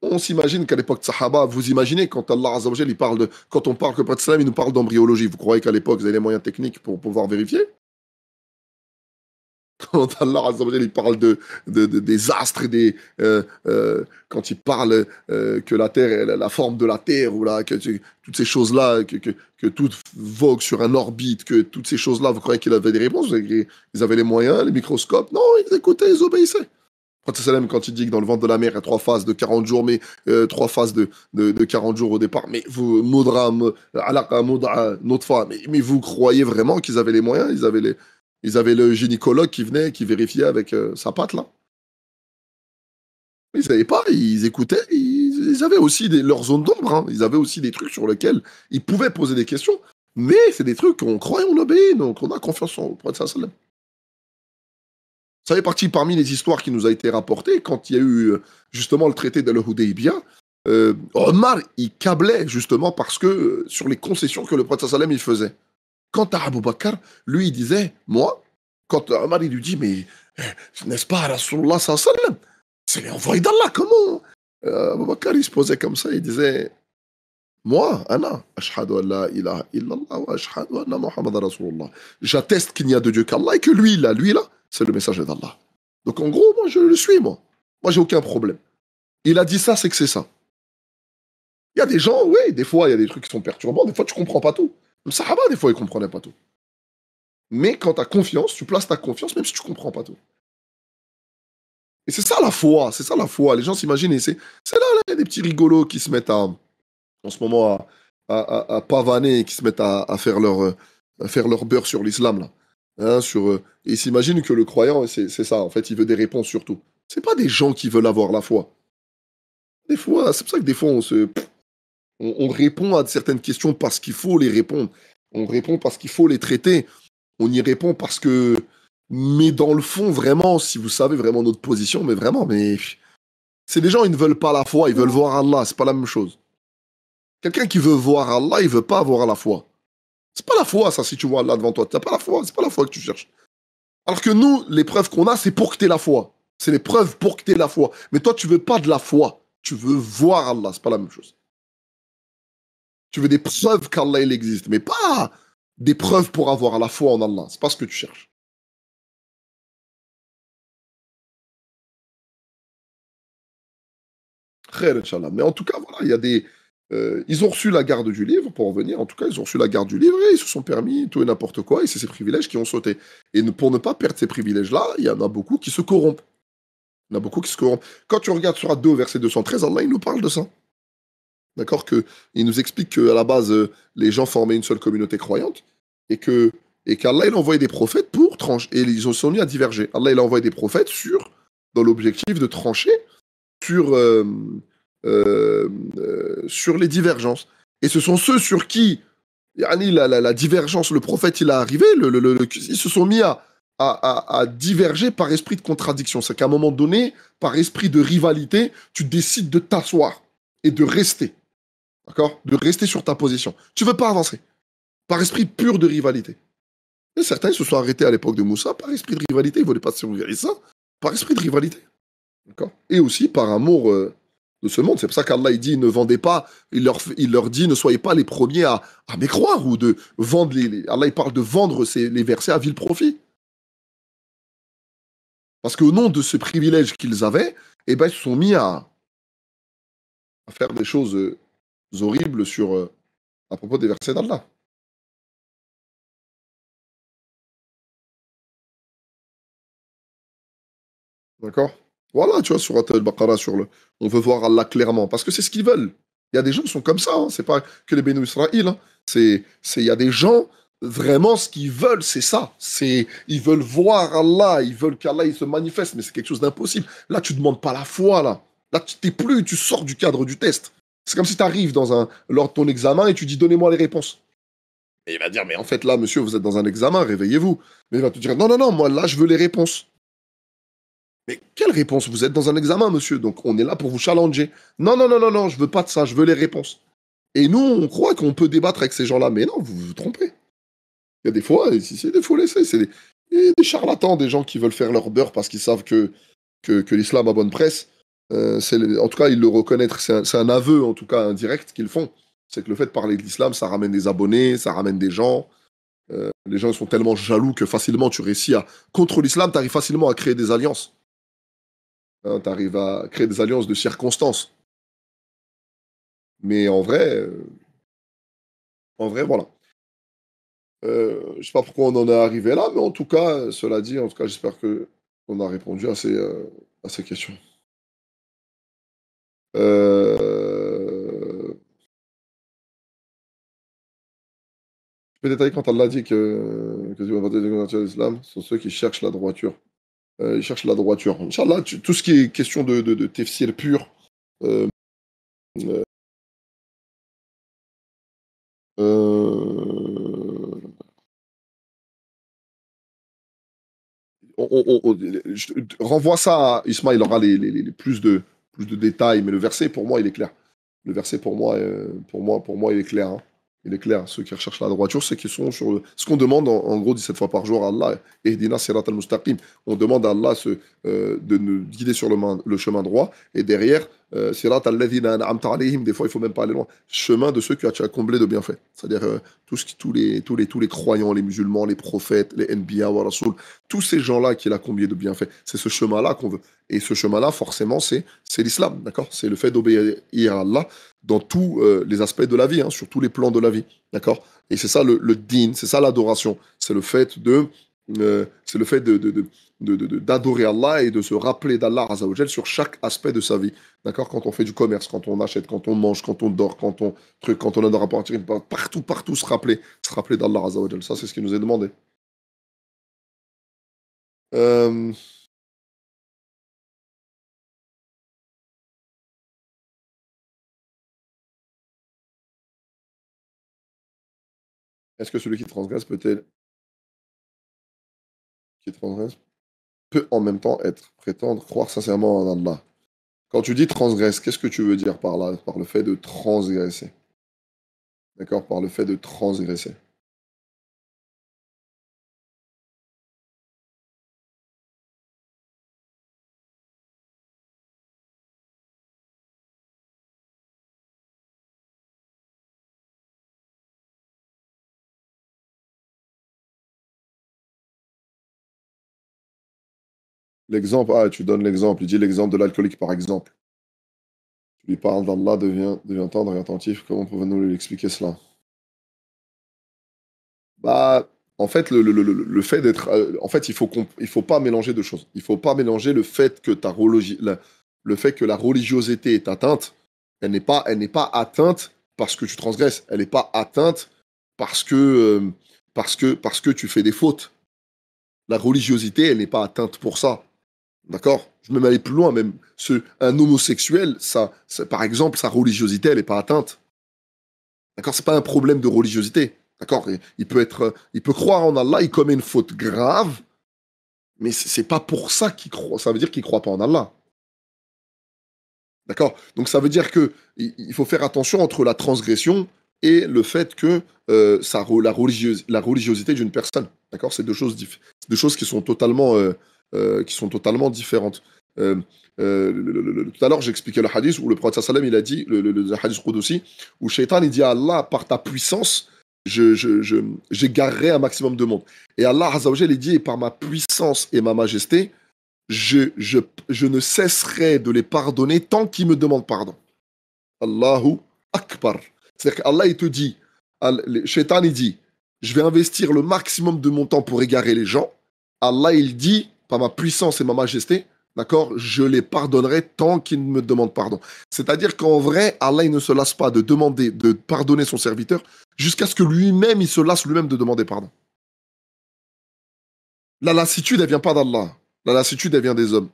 On s'imagine qu'à l'époque de Sahaba, vous imaginez quand Allah Azza wa Jalla, quand on parle que le prophète sallam, il nous parle d'embryologie. Vous croyez qu'à l'époque, vous avez les moyens techniques pour pouvoir vérifier? Quand Allah Azza wa Jalla, il parle des astres et quand il parle que la Terre, la forme de la Terre, ou là, toutes ces choses-là, que tout vogue sur un orbite, que toutes ces choses-là, vous croyez qu'il avait des réponses? Ils avaient les moyens, les microscopes? Non, ils écoutaient, ils obéissaient. Quand il dit que dans le ventre de la mer, il y a 3 phases de 40 jours, mais 3 phases de 40 jours au départ, mais vous, Moudra, Alaqa, Moudra, Notfa, mais vous croyez vraiment qu'ils avaient les moyens? Ils avaient le gynécologue qui venait, qui vérifiait avec sa patte, là. Ils savaient pas, ils écoutaient, ils avaient aussi leur zone d'ombre, hein. Ils avaient aussi des trucs sur lesquels ils pouvaient poser des questions, mais c'est des trucs qu'on croit et on obéit, donc on a confiance en le prophète sallam. Ça fait partie parmi les histoires qui nous a été rapportées quand il y a eu justement le traité de l'Hudaybiyah. Omar, il câblait justement parce que sur les concessions que le prophète sallam il faisait. Quant à Abu Bakr, lui il disait, moi, quand Omar il lui dit, mais n'est-ce pas Rasulullah sallam, c'est l'envoyé d'Allah, comment Abu Bakr il se posait comme ça, il disait, moi, Anna, ashhadu an la ilaha illallah wa ashhadu anna Muhammad Rasulullah. J'atteste qu'il n'y a de Dieu qu'Allah et que lui là, c'est le messager d'Allah. Donc en gros, moi je le suis, moi. Moi j'ai aucun problème. Il a dit ça, c'est que c'est ça. Il y a des gens, oui, des fois il y a des trucs qui sont perturbants, des fois tu comprends pas tout. Le Sahaba, des fois, il comprenait pas tout. Mais quand tu as confiance, tu places ta confiance même si tu comprends pas tout. Et c'est ça la foi, c'est ça la foi. Les gens s'imaginent, et c'est là, il y a des petits rigolos qui se mettent en ce moment à pavaner, qui se mettent à faire leur beurre sur l'islam, là. Hein, et ils s'imaginent que le croyant, c'est ça, en fait, il veut des réponses sur tout. C'est pas des gens qui veulent avoir la foi. Des fois, c'est pour ça que des fois, on répond à certaines questions parce qu'il faut les répondre. On répond parce qu'il faut les traiter. On y répond parce que... Mais dans le fond, vraiment, si vous savez vraiment notre position, mais vraiment, mais... C'est des gens, ils ne veulent pas la foi, ils veulent voir Allah, c'est pas la même chose. Quelqu'un qui veut voir Allah, il veut pas avoir la foi. C'est pas la foi, ça, si tu vois Allah devant toi. T'as pas la foi, c'est pas la foi que tu cherches. Alors que nous, les preuves qu'on a, c'est pour que tu aies la foi. C'est les preuves pour que tu aies la foi. Mais toi, tu veux pas de la foi. Tu veux voir Allah, c'est pas la même chose. Tu veux des preuves qu'Allah, il existe, mais pas des preuves pour avoir la foi en Allah. C'est pas ce que tu cherches. Khair, Inch'Allah. Mais en tout cas, voilà, il y a des... ils ont reçu la garde du livre, pour en venir. En tout cas, ils ont reçu la garde du livre et ils se sont permis tout et n'importe quoi. Et c'est ces privilèges qui ont sauté. Et pour ne pas perdre ces privilèges-là, il y en a beaucoup qui se corrompent. Il y en a beaucoup qui se corrompent. Quand tu regardes sur 2, verset 213, Allah, il nous parle de ça. D'accord? Il nous explique qu'à la base, les gens formaient une seule communauté croyante et qu'Allah, il a envoyé des prophètes pour trancher. Et ils se sont mis à diverger. Allah, il a envoyé des prophètes dans l'objectif de trancher sur, sur les divergences. Et ce sont ceux sur qui la divergence, le prophète, il est arrivé, ils se sont mis à diverger par esprit de contradiction. C'est qu'à un moment donné, par esprit de rivalité, tu décides de t'asseoir et de rester. D'accord? De rester sur ta position. Tu ne veux pas avancer. Par esprit pur de rivalité. Et certains se sont arrêtés à l'époque de Moussa par esprit de rivalité. Ils ne voulaient pas se ça. Par esprit de rivalité. D'accord? Et aussi par amour de ce monde. C'est pour ça qu'Allah il dit ne vendez pas. Il leur dit ne soyez pas les premiers à mécroire ou de vendre Allah il parle de vendre les versets à vil profit. Parce qu'au nom de ce privilège qu'ils avaient, eh ben, ils se sont mis à faire des choses horribles à propos des versets d'Allah. D'accord? Voilà, tu vois, sur Al-Baqarah, on veut voir Allah clairement, parce que c'est ce qu'ils veulent. Il y a des gens qui sont comme ça, hein. C'est pas que les Bénou Israël, hein. Il y a des gens, vraiment, ce qu'ils veulent, c'est ça. Ils veulent voir Allah, ils veulent qu'Allah il se manifeste, mais c'est quelque chose d'impossible. Là, tu demandes pas la foi, là. Là, tu sors du cadre du test. C'est comme si tu arrives lors de ton examen et tu dis donnez-moi les réponses. Et il va dire mais en fait là, monsieur, vous êtes dans un examen, réveillez-vous. Mais il va te dire non, non, non, moi là, je veux les réponses. Mais quelle réponse? Vous êtes dans un examen, monsieur, donc on est là pour vous challenger. Non, non, non, non, non, je veux pas de ça, je veux les réponses. Et nous, on croit qu'on peut débattre avec ces gens-là, mais non, vous vous trompez. Il y a des fois, c'est des faux laissés, c'est des charlatans, des gens qui veulent faire leur beurre parce qu'ils savent que l'islam a bonne presse. En tout cas, ils le reconnaissent, c'est un aveu, en tout cas indirect, qu'ils font. C'est que le fait de parler de l'islam, ça ramène des abonnés, ça ramène des gens. Les gens sont tellement jaloux que facilement tu réussis à... Contre l'islam, tu arrives facilement à créer des alliances. Hein, tu arrives à créer des alliances de circonstances. Mais en vrai, voilà. Je sais pas pourquoi on en est arrivé là, mais en tout cas, cela dit, en tout cas, j'espère que on a répondu à ces questions. Euh, je peux détailler quand Allah dit que Dieu va voter de l'islam, ce sont ceux qui cherchent la droiture. Ils cherchent la droiture. Inch'Allah, tout ce qui est question de tefsir pur, euh, euh, je renvoie ça à Ismaël, il aura plus de détails, mais le verset, pour moi, il est clair. Le verset, pour moi, il est clair. Hein. Il est clair. Ceux qui recherchent la droiture, c'est qu'ils sont sur ce qu'on demande, en gros, 17 fois par jour à Allah. Ehdina sirat al-mustaqim. On demande à Allah de nous guider sur le chemin droit. Et derrière, sirat al-ladhina an'amta alayhim. Des fois, il faut même pas aller loin. Chemin de ceux que tu as comblé de bienfaits. C'est-à-dire tous les croyants, les musulmans, les prophètes, les Anbiya wa Rasoul, tous ces gens-là qu'il a comblé de bienfaits. C'est ce chemin-là qu'on veut. Et ce chemin-là, forcément, c'est l'islam, d'accord? C'est le fait d'obéir à Allah dans tous les aspects de la vie, hein, sur tous les plans de la vie, d'accord? Et c'est ça le din, c'est ça l'adoration. C'est le fait d'adorer Allah et de se rappeler d'Allah Azzawajal sur chaque aspect de sa vie, d'accord? Quand on fait du commerce, quand on achète, quand on mange, quand on dort, quand on a un rapport partout se rappeler d'Allah Azzawajal. Ça, c'est ce qui nous est demandé. Euh, Est-ce que celui qui transgresse peut en même temps prétendre croire sincèrement en Allah? Quand tu dis transgresse, qu'est-ce que tu veux dire par là, par le fait de transgresser? D'accord, par le fait de transgresser. L'exemple, tu donnes l'exemple, il dit l'exemple de l'alcoolique par exemple. Tu lui parles d'Allah, devient tendre et attentif. Comment pouvons-nous lui expliquer cela? Bah, en fait, le fait d'être. En fait, il faut pas mélanger deux choses. Il faut pas mélanger le fait que le fait que la religiosité est atteinte. Elle n'est pas atteinte parce que tu transgresses. Elle n'est pas atteinte parce que, parce que tu fais des fautes. La religiosité, elle n'est pas atteinte pour ça. D'accord? Je vais même aller plus loin, même. Un homosexuel, par exemple, sa religiosité, elle n'est pas atteinte. D'accord? C'est pas un problème de religiosité. D'accord? Il peut croire en Allah, il commet une faute grave, mais c'est pas pour ça qu'il croit. Ça veut dire qu'il croit pas en Allah. D'accord? Donc ça veut dire que il faut faire attention entre la transgression et le fait que la religiosité d'une personne. D'accord? C'est deux choses qui sont totalement différentes. Euh, Tout à l'heure, j'expliquais le hadith où le prophète sallam il a dit, le hadith Qudsi, où Shaitan il dit à Allah, par ta puissance, j'égarerai un maximum de monde. Et Allah Azzawajal il dit, et par ma puissance et ma majesté, je, je, je ne cesserai de les pardonner tant qu'ils me demandent pardon. Allahu Akbar. C'est-à-dire qu'Allah, il te dit, Shaitan, il dit, je vais investir le maximum de mon temps pour égarer les gens. Allah, il dit, par ma puissance et ma majesté, d'accord, je les pardonnerai tant qu'ils me demandent pardon. C'est-à-dire qu'en vrai, Allah, il ne se lasse pas de demander, de pardonner son serviteur jusqu'à ce que lui-même, il se lasse lui-même de demander pardon. La lassitude, elle vient pas d'Allah. La lassitude, elle vient des hommes.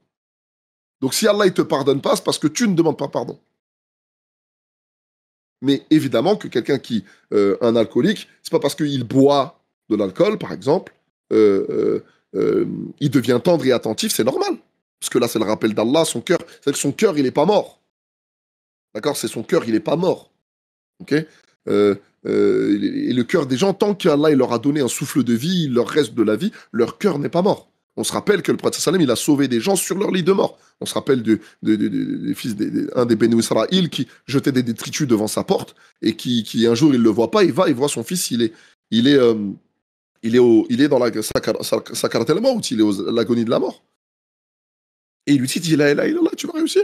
Donc si Allah ne te pardonne pas, c'est parce que tu ne demandes pas pardon. Mais évidemment que quelqu'un qui, un alcoolique, c'est pas parce qu'il boit de l'alcool, par exemple, euh, il devient tendre et attentif, c'est normal. Parce que là, c'est le rappel d'Allah, son cœur. C'est que son cœur, il n'est pas mort. D'accord. C'est son cœur, il n'est pas mort. Ok. Et le cœur des gens, tant qu'Allah il leur a donné un souffle de vie, il leur reste de la vie, leur cœur n'est pas mort. On se rappelle que le prophète sallam, il a sauvé des gens sur leur lit de mort. On se rappelle des fils un des bénis Israël qui jetait des détritus devant sa porte et qui un jour il le voit pas, il va, il voit son fils, il est, il est dans sa tellement il est à l'agonie de la mort. Et il lui dit, là, tu vas réussir.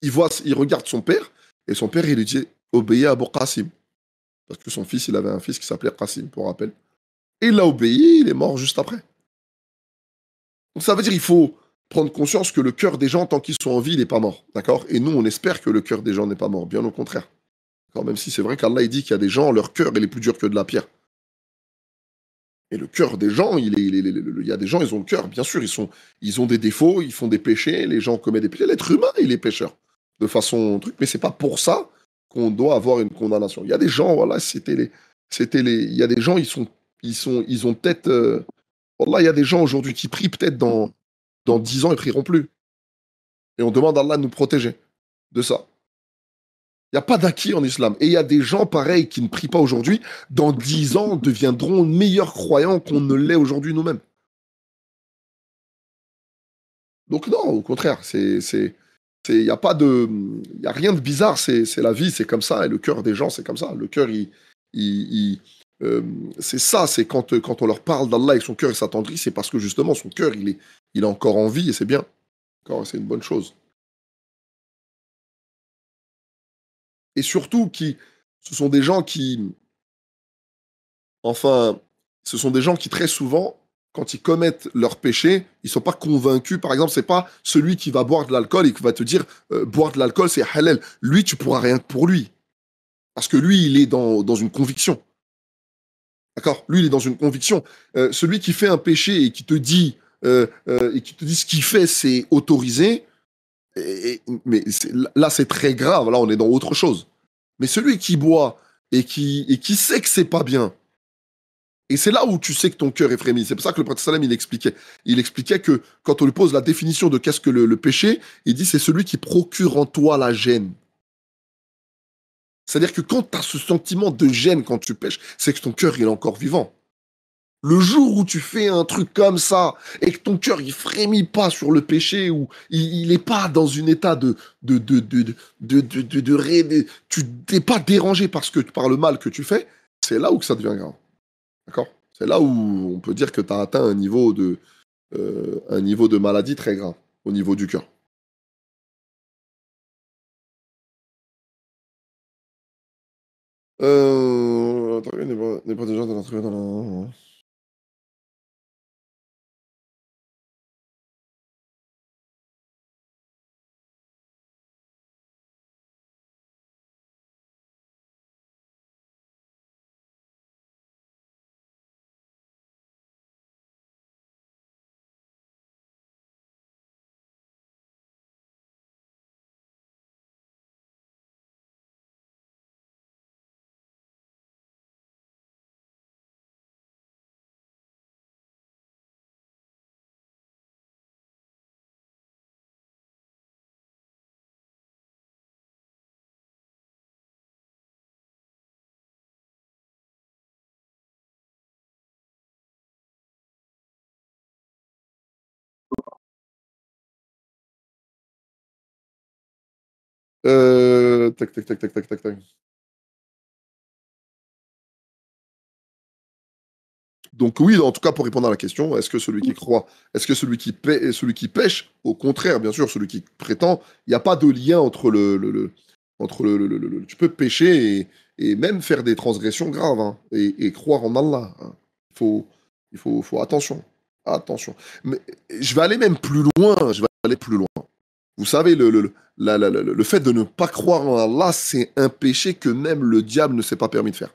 Il regarde son père et son père il lui dit, obéis à Abu Qasim. Parce que son fils, il avait un fils qui s'appelait Qasim, pour rappel. Et il a obéi, il est mort juste après. Donc ça veut dire qu'il faut prendre conscience que le cœur des gens, tant qu'ils sont en vie, il n'est pas mort. D'accord. Et nous, on espère que le cœur des gens n'est pas mort. Bien au contraire. Même si c'est vrai qu'Allah il dit qu'il y a des gens, leur cœur, il est plus dur que de la pierre. Et le cœur des gens, il y a des gens, ils ont le cœur, bien sûr, ils ont des défauts, ils font des péchés, les gens commettent des péchés. L'être humain, il est pécheur. De façon truc, mais c'est pas pour ça qu'on doit avoir une condamnation. Il y a des gens, voilà, il y a des gens, ils ont peut-être, voilà, il y a des gens aujourd'hui qui prient peut-être dans 10 ans, ils prieront plus. Et on demande à Allah de nous protéger de ça. Il n'y a pas d'acquis en islam. Et il y a des gens pareils qui ne prient pas aujourd'hui, dans 10 ans, deviendront meilleurs croyants qu'on ne l'est aujourd'hui nous-mêmes. Donc non, au contraire, il n'y a pas il y a rien de bizarre, c'est la vie, c'est comme ça, et le cœur des gens, c'est comme ça. Le cœur, c'est ça, c'est quand on leur parle d'Allah et que son cœur s'attendrit, c'est parce que justement, son cœur, il est encore en vie, et c'est bien. C'est une bonne chose. Et surtout, ce sont des gens qui, enfin, ce sont des gens qui très souvent, quand ils commettent leur péché, ils sont pas convaincus. Par exemple, c'est pas celui qui va boire de l'alcool et qui va te dire boire de l'alcool c'est halal. Lui, tu pourras rien pour lui, parce que lui, il est dans une conviction. D'accord. Lui, il est dans une conviction. Celui qui fait un péché et qui te dit ce qu'il fait, c'est autorisé. Mais là, c'est très grave. Là, on est dans autre chose. Mais celui qui boit et qui sait que c'est pas bien. Et c'est là où tu sais que ton cœur est frémi. C'est pour ça que le prophète sallam, il expliquait. Il expliquait que quand on lui pose la définition de qu'est-ce que le péché, il dit c'est celui qui procure en toi la gêne. C'est-à-dire que quand tu as ce sentiment de gêne quand tu pêches, c'est que ton cœur il est encore vivant. Le jour où tu fais un truc comme ça et que ton cœur il frémit pas sur le péché ou il est pas dans un état tu t'es pas dérangé par le mal que tu fais, c'est là où que ça devient grave. D'accord. C'est là où on peut dire que tu as atteint un niveau de maladie très grave au niveau du cœur. N'est pas déjà de l'entrée dans la... Tac, tac, tac, tac, tac, tac, tac. Donc oui, en tout cas, pour répondre à la question, est-ce que celui qui croit, est-ce que celui qui pêche, au contraire, bien sûr, celui qui prétend, il n'y a pas de lien entre entre tu peux pécher et même faire des transgressions graves hein, et croire en Allah. Hein. Faut, faut attention, attention. Mais je vais aller même plus loin, je vais aller plus loin. Vous savez, le fait de ne pas croire en Allah, c'est un péché que même le diable ne s'est pas permis de faire.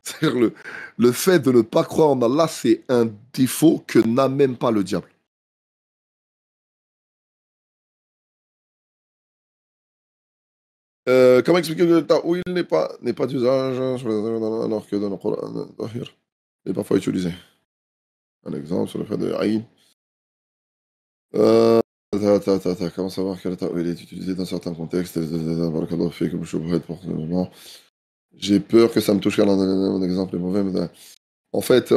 C'est-à-dire le fait de ne pas croire en Allah, c'est un défaut que n'a même pas le diable. Comment expliquer que le ta'wil n'est pas d'usage alors que dans le Coran, il est parfois utilisé. Un exemple sur le fait de Aïn. Comment savoir que le ta'wil est utilisé dans certains contextes? Barakallahu fikum, shubhat pour le moment. J'ai peur que ça me touche car mon exemple est mauvais. En fait,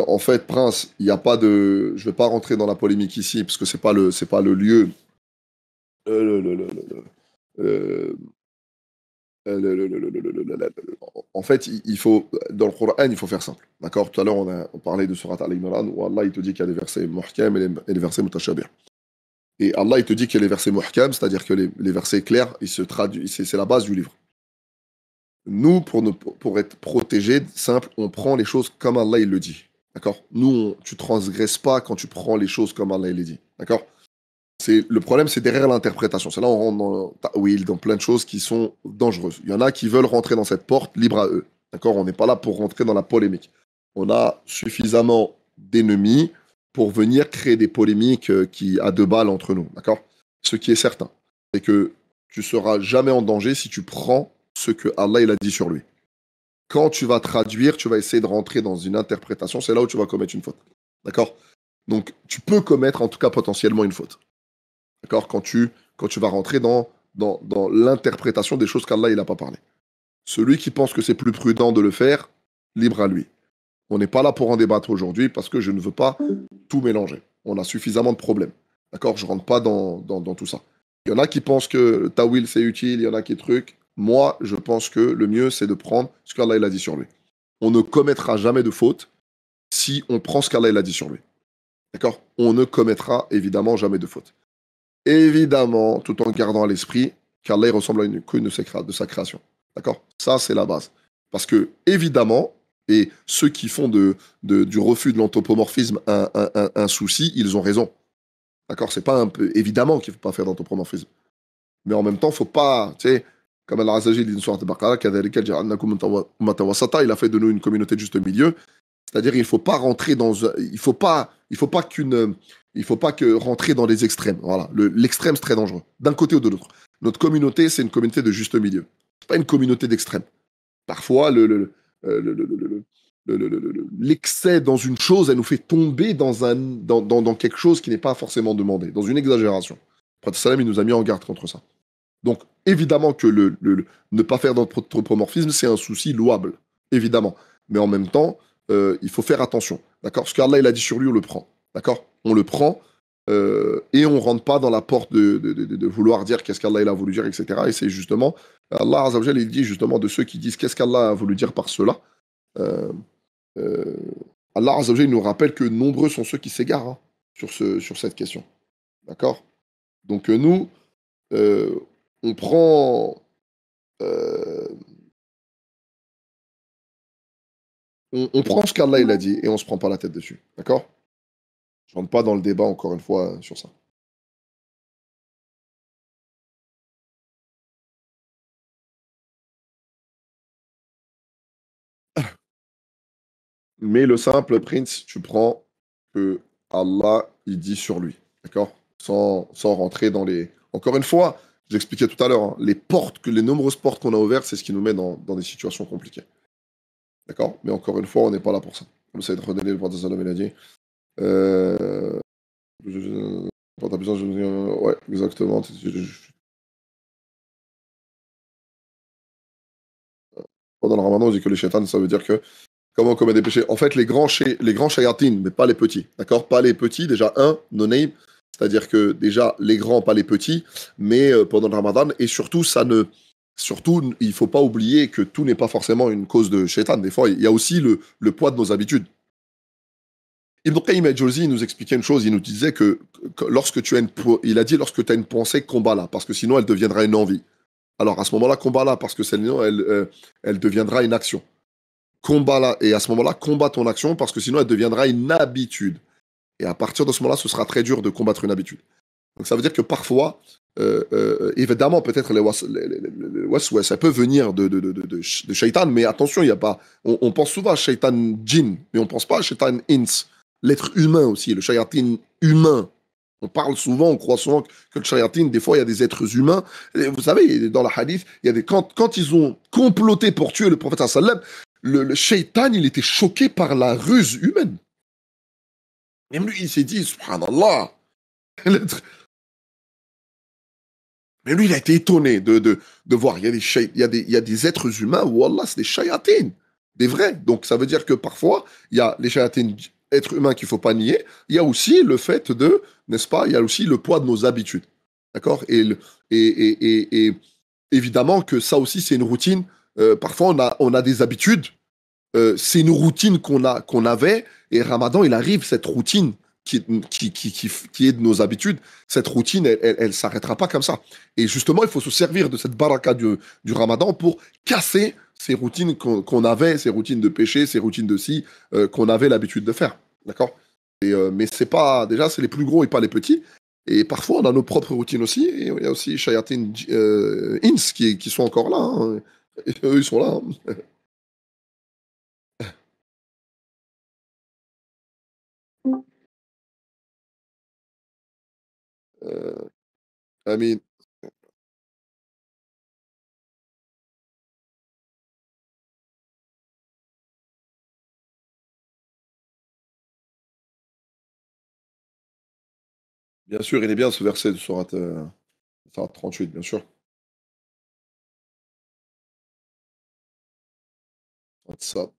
Prince, il n'y a pas de. Je ne vais pas rentrer dans la polémique ici, parce que c'est pas le lieu. Euh, le- le- le- le- euh, En fait, il faut, dans le Coran, il faut faire simple. D'accord? Tout à l'heure, on parlait de Surat Al-Imran, où Allah, il te dit qu'il y a des versets muhkam et les versets mutashabih. Et Allah, il te dit qu'il y a les versets muhkam, c'est-à-dire que les versets clairs, ils se traduisent, c'est la base du livre. Nous, pour être protégés, simple, on prend les choses comme Allah, il le dit. D'accord? Nous, tu transgresses pas quand tu prends les choses comme Allah, il les dit. D'accord? Le problème, c'est derrière l'interprétation. C'est là où on rentre dans ta'wil, dans plein de choses qui sont dangereuses. Il y en a qui veulent rentrer dans cette porte, libre à eux. D'accord? On n'est pas là pour rentrer dans la polémique. On a suffisamment d'ennemis pour venir créer des polémiques à deux balles entre nous. D'accord? Ce qui est certain, c'est que tu seras jamais en danger si tu prends ce que Allah il a dit sur lui. Quand tu vas traduire, tu vas essayer de rentrer dans une interprétation, c'est là où tu vas commettre une faute. D'accord? Donc, tu peux commettre en tout cas potentiellement une faute. D'accord? Quand tu vas rentrer dans l'interprétation des choses qu'Allah il n'a pas parlé. Celui qui pense que c'est plus prudent de le faire, libre à lui. On n'est pas là pour en débattre aujourd'hui parce que je ne veux pas tout mélanger. On a suffisamment de problèmes. D'accord? Je ne rentre pas dans tout ça. Il y en a qui pensent que le Tawil c'est utile, il y en a qui truc. Moi, je pense que le mieux c'est de prendre ce qu'Allah il a dit sur lui. On ne commettra jamais de faute si on prend ce qu'Allah il a dit sur lui. D'accord? On ne commettra évidemment jamais de faute. Évidemment, tout en gardant à l'esprit qu'Allah ressemble à une queen de sa création. D'accord? Ça, c'est la base. Parce que, évidemment, et ceux qui font du refus de l'anthropomorphisme un souci, ils ont raison. D'accord? C'est pas un peu. Évidemment qu'il ne faut pas faire d'anthropomorphisme. Mais en même temps, il ne faut pas. Tu sais, comme Allah Azza wa Jalla dit dans Sourate Al-Baqarah, il a fait de nous une communauté de juste milieu. C'est-à-dire, il ne faut pas rentrer dans. Il faut pas qu'une. Il faut pas que rentrer dans les extrêmes. Voilà. L'extrême, c'est très dangereux. D'un côté ou de l'autre. Notre communauté, c'est une communauté de juste milieu. C'est pas une communauté d'extrême. Parfois, l'excès dans une chose, elle nous fait tomber dans quelque chose qui n'est pas forcément demandé, dans une exagération. Le Prophète Salam, il nous a mis en garde contre ça. Donc, évidemment que ne pas faire d'anthropomorphisme, c'est un souci louable. Évidemment. Mais en même temps, il faut faire attention. D'accord? Ce qu'Allah il a dit sur lui, on le prend. D'accord? On le prend et on ne rentre pas dans la porte de vouloir dire qu'est-ce qu'Allah il a voulu dire, etc. Et c'est justement, Allah Azza wa Jalla, il dit justement de ceux qui disent qu'est-ce qu'Allah a voulu dire par cela. Euh, euh, Allah Azza wa Jalla, il nous rappelle que nombreux sont ceux qui s'égarent hein, sur cette question. D'accord? Donc nous, euh, on prend euh, on prend ce qu'Allah il a dit et on se prend pas la tête dessus. D'accord? Je rentre pas dans le débat encore une fois sur ça. Mais le simple prince, tu prends que Allah il dit sur lui. D'accord? Sans rentrer dans les. Encore une fois, je l'expliquais tout à l'heure, hein, les nombreuses portes qu'on a ouvertes, c'est ce qui nous met dans des situations compliquées. D'accord? Mais encore une fois, on n'est pas là pour ça. Comme ça, être donné le prophète sallallahu alayhi wa sallam, il a dit. Quand t'as besoin, ouais, exactement. Pendant le ramadan, on dit que les shaitan, ça veut dire que comment on commet des péchés. En fait, les grands shayatines, mais pas les petits. D'accord? Pas les petits, déjà, no name. C'est-à-dire que déjà, les grands, pas les petits, mais pendant le ramadan, et surtout, surtout, il ne faut pas oublier que tout n'est pas forcément une cause de shaitan. Des fois, il y a aussi le poids de nos habitudes. Ibn Qayyim al-Jawzi nous expliquait une chose, il nous disait que lorsque tu as il a dit lorsque tu as une pensée, combat-la, parce que sinon elle deviendra une envie. Alors à ce moment-là, combat-la, parce que sinon elle deviendra une action. Combat-la, et à ce moment-là, combat ton action, parce que sinon elle deviendra une habitude. Et à partir de ce moment-là, ce sera très dur de combattre une habitude. Donc ça veut dire que parfois, Évidemment, peut-être ça peut venir de shaitan, mais attention, il y a pas. On pense souvent à shaitan djinn, mais on pense pas à shaitan ins, l'être humain aussi, le shayatin humain. On parle souvent, on croit souvent que le shayatin, des fois, il y a des êtres humains. Et vous savez, dans la hadith, il y a quand ils ont comploté pour tuer le prophète sallam, le shaitan, il était choqué par la ruse humaine. Même lui, il s'est dit, subhanallah, l'être. Mais lui, il a été étonné de voir. Il y a des êtres humains, wallah, c'est des shayatines, des vrais. Donc, ça veut dire que parfois, il y a les shayatines êtres humains qu'il ne faut pas nier. Il y a aussi le fait de, n'est-ce pas, il y a aussi le poids de nos habitudes. D'accord et évidemment que ça aussi, c'est une routine. Parfois, on a des habitudes. C'est une routine qu'on avait. Et Ramadan, il arrive, cette routine qui est de nos habitudes, cette routine, elle s'arrêtera pas comme ça. Et justement, il faut se servir de cette baraka du Ramadan pour casser ces routines qu'on avait, ces routines de péché, ces routines de si, qu'on avait l'habitude de faire. D'accord mais c'est pas, déjà, c'est les plus gros et pas les petits. Et parfois, on a nos propres routines aussi. Et il y a aussi Shayatin Ins qui sont encore là. Hein. Et eux, ils sont là. Hein. Euh, Amin. Bien sûr, il est bien ce verset de Sourate 38, bien sûr. Ça.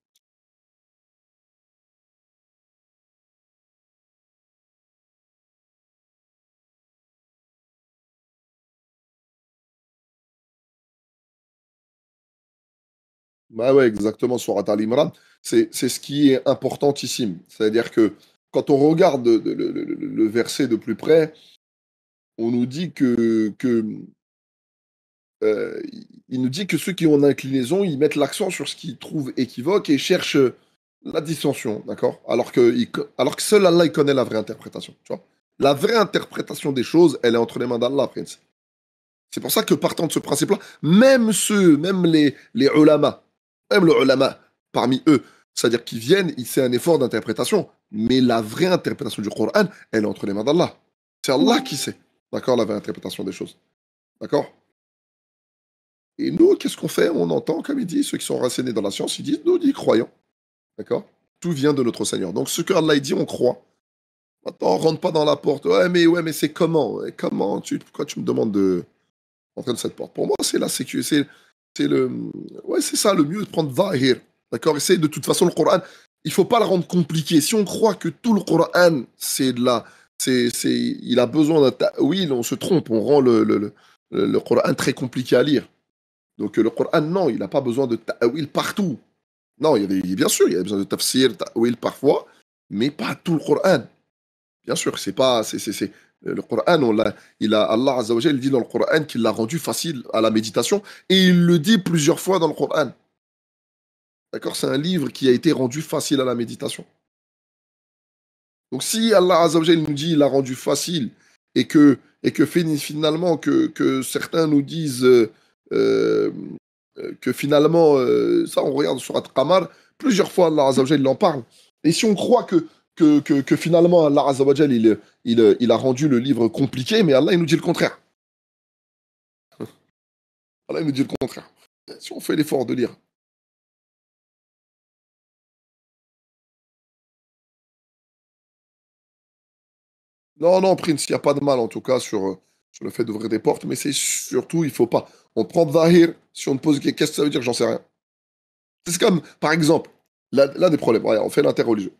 Bah ouais, exactement, Surat Al-Imran, c'est ce qui est importantissime. C'est-à-dire que quand on regarde le verset de plus près, on nous dit euh, il nous dit que ceux qui ont une inclinaison, ils mettent l'accent sur ce qu'ils trouvent équivoque et cherchent la dissension, d'accord? Alors que seul Allah, il connaît la vraie interprétation, tu vois? La vraie interprétation des choses, elle est entre les mains d'Allah, Prince. C'est pour ça que partant de ce principe-là, même les ulama, même le ulama parmi eux, c'est-à-dire qu'ils viennent, c'est un effort d'interprétation, mais la vraie interprétation du Coran, elle est entre les mains d'Allah. C'est Allah qui sait, d'accord, la vraie interprétation des choses, d'accord? Et nous, qu'est-ce qu'on fait? On entend, comme il dit, ceux qui sont renseignés dans la science, ils disent, nous, dit croyants, d'accord? Tout vient de notre Seigneur. Donc ce que Allah dit, on croit. Maintenant, on rentre pas dans la porte. Ouais, mais c'est comment? Comment pourquoi tu me demandes de rentrer de cette porte? Pour moi, c'est la sécurité, c'est le, ouais, c'est ça le mieux de prendre Zahir. D'accord? Et c'est de toute façon le Coran. Il faut pas le rendre compliqué. Si on croit que tout le Coran, c'est de la, il a besoin d'un ta'wil, on se trompe. On rend le Coran très compliqué à lire. Donc le Coran, non, il n'a pas besoin de ta'wil partout. Non, bien sûr, il y a besoin de tafsir, ta'wil parfois, mais pas tout le Coran. Bien sûr, c'est pas, le Coran, Allah Azza wa Jalla, il dit dans le Coran qu'il l'a rendu facile à la méditation et il le dit plusieurs fois dans le Coran. D'accord? C'est un livre qui a été rendu facile à la méditation. Donc si Allah Azza wa Jalla nous dit il l'a rendu facile et que finalement que certains nous disent euh, que finalement ça on regarde sur At-Qamar, plusieurs fois Allah Azza wa Jalla il en parle. Et si on croit que finalement Allah Azza wa Jalla il a rendu le livre compliqué, mais Allah il nous dit le contraire. Allah il nous dit le contraire. Si on fait l'effort de lire. Non, non, Prince, il n'y a pas de mal en tout cas sur le fait d'ouvrir des portes, mais c'est surtout, il faut pas. On prend Zahir, si on te pose qu'est-ce que ça veut dire, j'en sais rien. C'est comme, par exemple, l'un des problèmes, ouais, on fait l'interreligieux.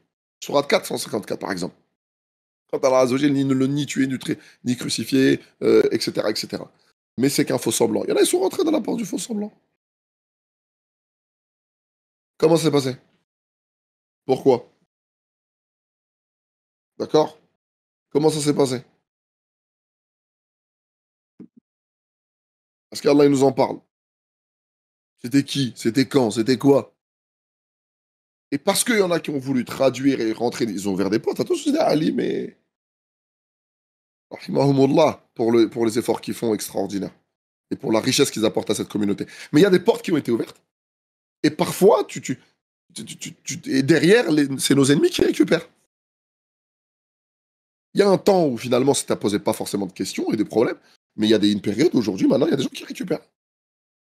Surat 454, par exemple. Quand Allah Azzawajal ni ne le ni tué, ni crucifié, etc., etc. Mais c'est qu'un faux semblant. Il y en a, ils sont rentrés dans la porte du faux semblant. Comment ça s'est passé? Pourquoi? D'accord? Comment ça s'est passé? Parce qu'Allah, il nous en parle. C'était qui? C'était quand? C'était quoi? Et parce qu'il y en a qui ont voulu traduire et rentrer, ils ont ouvert des portes. Attention, je dis Ali, mais Rahimahumullah, pour les efforts qu'ils font extraordinaires et pour la richesse qu'ils apportent à cette communauté. Mais il y a des portes qui ont été ouvertes. Et parfois, et derrière, c'est nos ennemis qui récupèrent. Il y a un temps où finalement, ça ne posait pas forcément de questions et de problèmes. Mais il y a une période aujourd'hui, maintenant, il y a des gens qui récupèrent.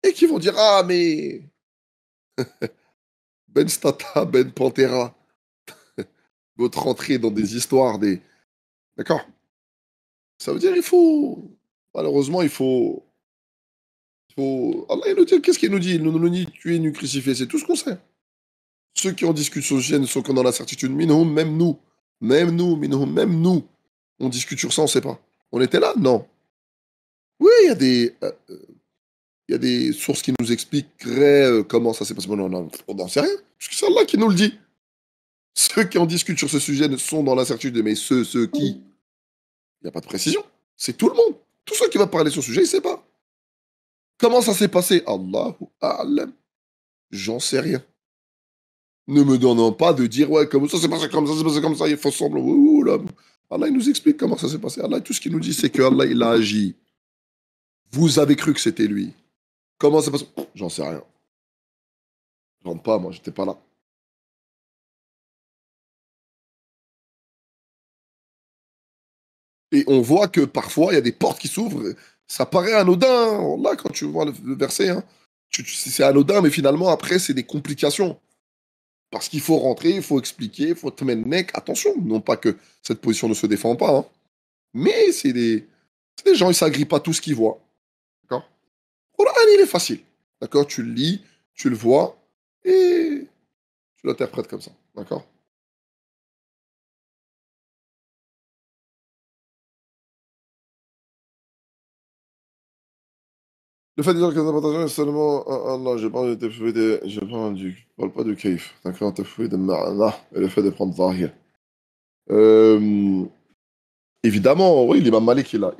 Et qui vont dire, ah, mais Ben Stata, Ben Pantera, votre entrée dans des histoires, des... D'accord. Ça veut dire, il faut... Malheureusement, Allah, il nous dit, qu'est-ce qu'il nous dit? Il nous dit, tu es nu crucifié, c'est tout ce qu'on sait. Ceux qui en discutent sur ce sujet ne sont que dans la certitude. Minhum, minhum, même nous, on discute sur ça, on ne sait pas. On était là? Non. Oui, il y a des sources qui nous expliqueraient comment ça s'est passé. Bon, non, on n'en sait rien, puisque c'est Allah qui nous le dit. Ceux qui en discutent sur ce sujet ne sont dans l'incertitude, mais ceux qui, il n'y a pas de précision. C'est tout le monde. Tous ceux qui vont parler sur ce sujet, ils ne savent pas. Comment ça s'est passé? Allahu A'lam. J'en sais rien. Ne me donnant pas de dire, ouais, comme ça s'est passé comme ça, c'est passé comme ça, il faut semblant. Ouh là. Allah, il nous explique comment ça s'est passé. Allah, tout ce qu'il nous dit, c'est que Allah, il a agi. Vous avez cru que c'était lui. Comment ça passe? J'en sais rien. Je rentre pas, moi, j'étais pas là. Et on voit que parfois, il y a des portes qui s'ouvrent. Ça paraît anodin. Là, quand tu vois le verset, hein, c'est anodin, mais finalement, après, c'est des complications. Parce qu'il faut rentrer, il faut expliquer, il faut te mettre nec. Attention, non pas que cette position ne se défend pas, hein, mais c'est des gens, ils ne s'agrippent pas tout ce qu'ils voient. D'accord? Le Coran, il est facile. D'accord? Tu le lis, tu le vois, et tu l'interprètes comme ça. D'accord? Le fait de dire que l'interprétation est seulement Allah, j'ai pas de fouet de, j'ai pas du, je parle pas de kaif, d'accord, de fouet de ma'ana, et le fait de prendre zahir. Euh, évidemment, oui, l'imam Malik, il a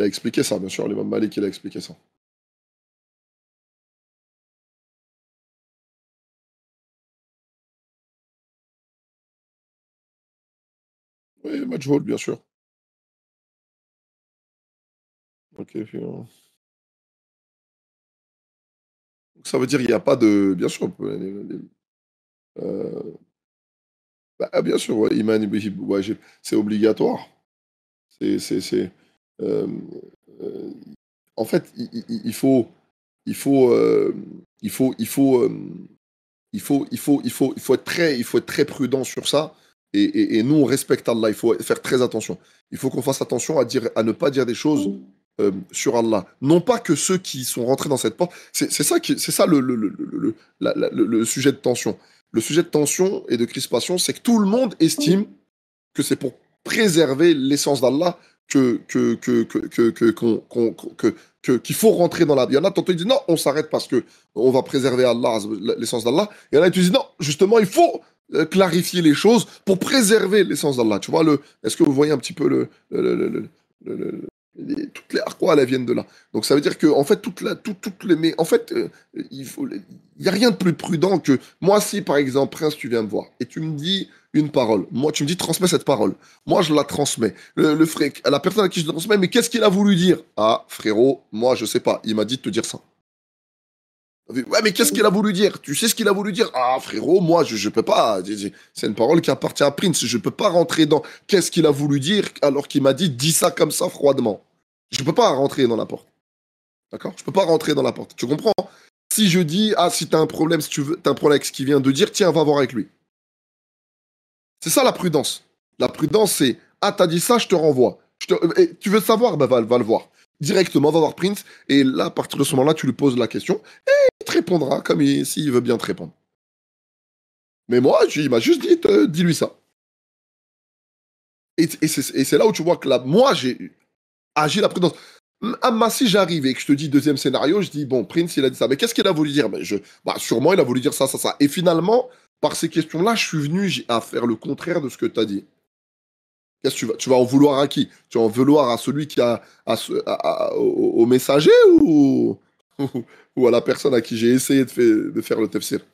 expliqué ça, bien sûr, l'imam Malik, il a expliqué ça. Oui, Majhoul, bien sûr. Ok, puis, donc ça veut dire qu'il n'y a pas de, bien sûr, euh, bien sûr, ouais, iman bihi wajib, c'est obligatoire. C'est, euh, euh, en fait, il faut, il faut, il faut, il faut, il faut être très prudent sur ça. Et nous, on respecte Allah. Il faut faire très attention. Il faut qu'on fasse attention à ne pas dire des choses sur Allah. Non pas que ceux qui sont rentrés dans cette porte. C'est ça le sujet de tension. Le sujet de tension et de crispation, c'est que tout le monde estime que c'est pour préserver l'essence d'Allah qu'il faut rentrer dans la... Il y en a tantôt ils disent non, on s'arrête parce que on va préserver Allah, l'essence d'Allah. Il y en a qui disent non, justement, il faut clarifier les choses pour préserver l'essence d'Allah. Tu vois, est-ce que vous voyez un petit peu toutes les arquois, elles viennent de là. Donc ça veut dire que en fait toutes les mais en fait il y a rien de plus prudent que moi si par exemple Prince tu viens me voir et tu me dis une parole, moi tu me dis transmets cette parole, moi je la transmets, le frère, la personne à qui je la transmets, mais qu'est-ce qu'il a voulu dire? Ah frérot, moi je sais pas, il m'a dit de te dire ça. Ouais, mais qu'est-ce qu'il a voulu dire? Tu sais ce qu'il a voulu dire? Ah, frérot, moi, je peux pas. C'est une parole qui appartient à Prince. Je peux pas rentrer dans qu'est-ce qu'il a voulu dire alors qu'il m'a dit dis ça comme ça froidement. Je peux pas rentrer dans la porte. D'accord? Je peux pas rentrer dans la porte. Tu comprends? Si je dis, ah, si t'as un problème, si tu veux, t'as un problème avec ce qu'il vient de dire, tiens, va voir avec lui. C'est ça la prudence. La prudence, c'est, ah, t'as dit ça, je te renvoie. Tu veux savoir, ben, va le voir. Directement, va voir Prince. Et là, à partir de ce moment-là, tu lui poses la question. Et il te répondra comme s'il veut bien te répondre. Mais moi, il m'a juste dit, dis-lui ça. Et c'est là où tu vois que là, moi, j'ai agi la prudence. Amma, si j'arrive et que je te dis deuxième scénario, je dis, bon, Prince, il a dit ça. Mais qu'est-ce qu'il a voulu dire? Sûrement, il a voulu dire ça, ça, ça. Et finalement, par ces questions-là, je suis venu à faire le contraire de ce que tu as dit. Qu'est-ce que tu vas en vouloir à qui? Tu vas en vouloir à celui qui a, au messager ou à la personne à qui j'ai essayé de faire le tafsir?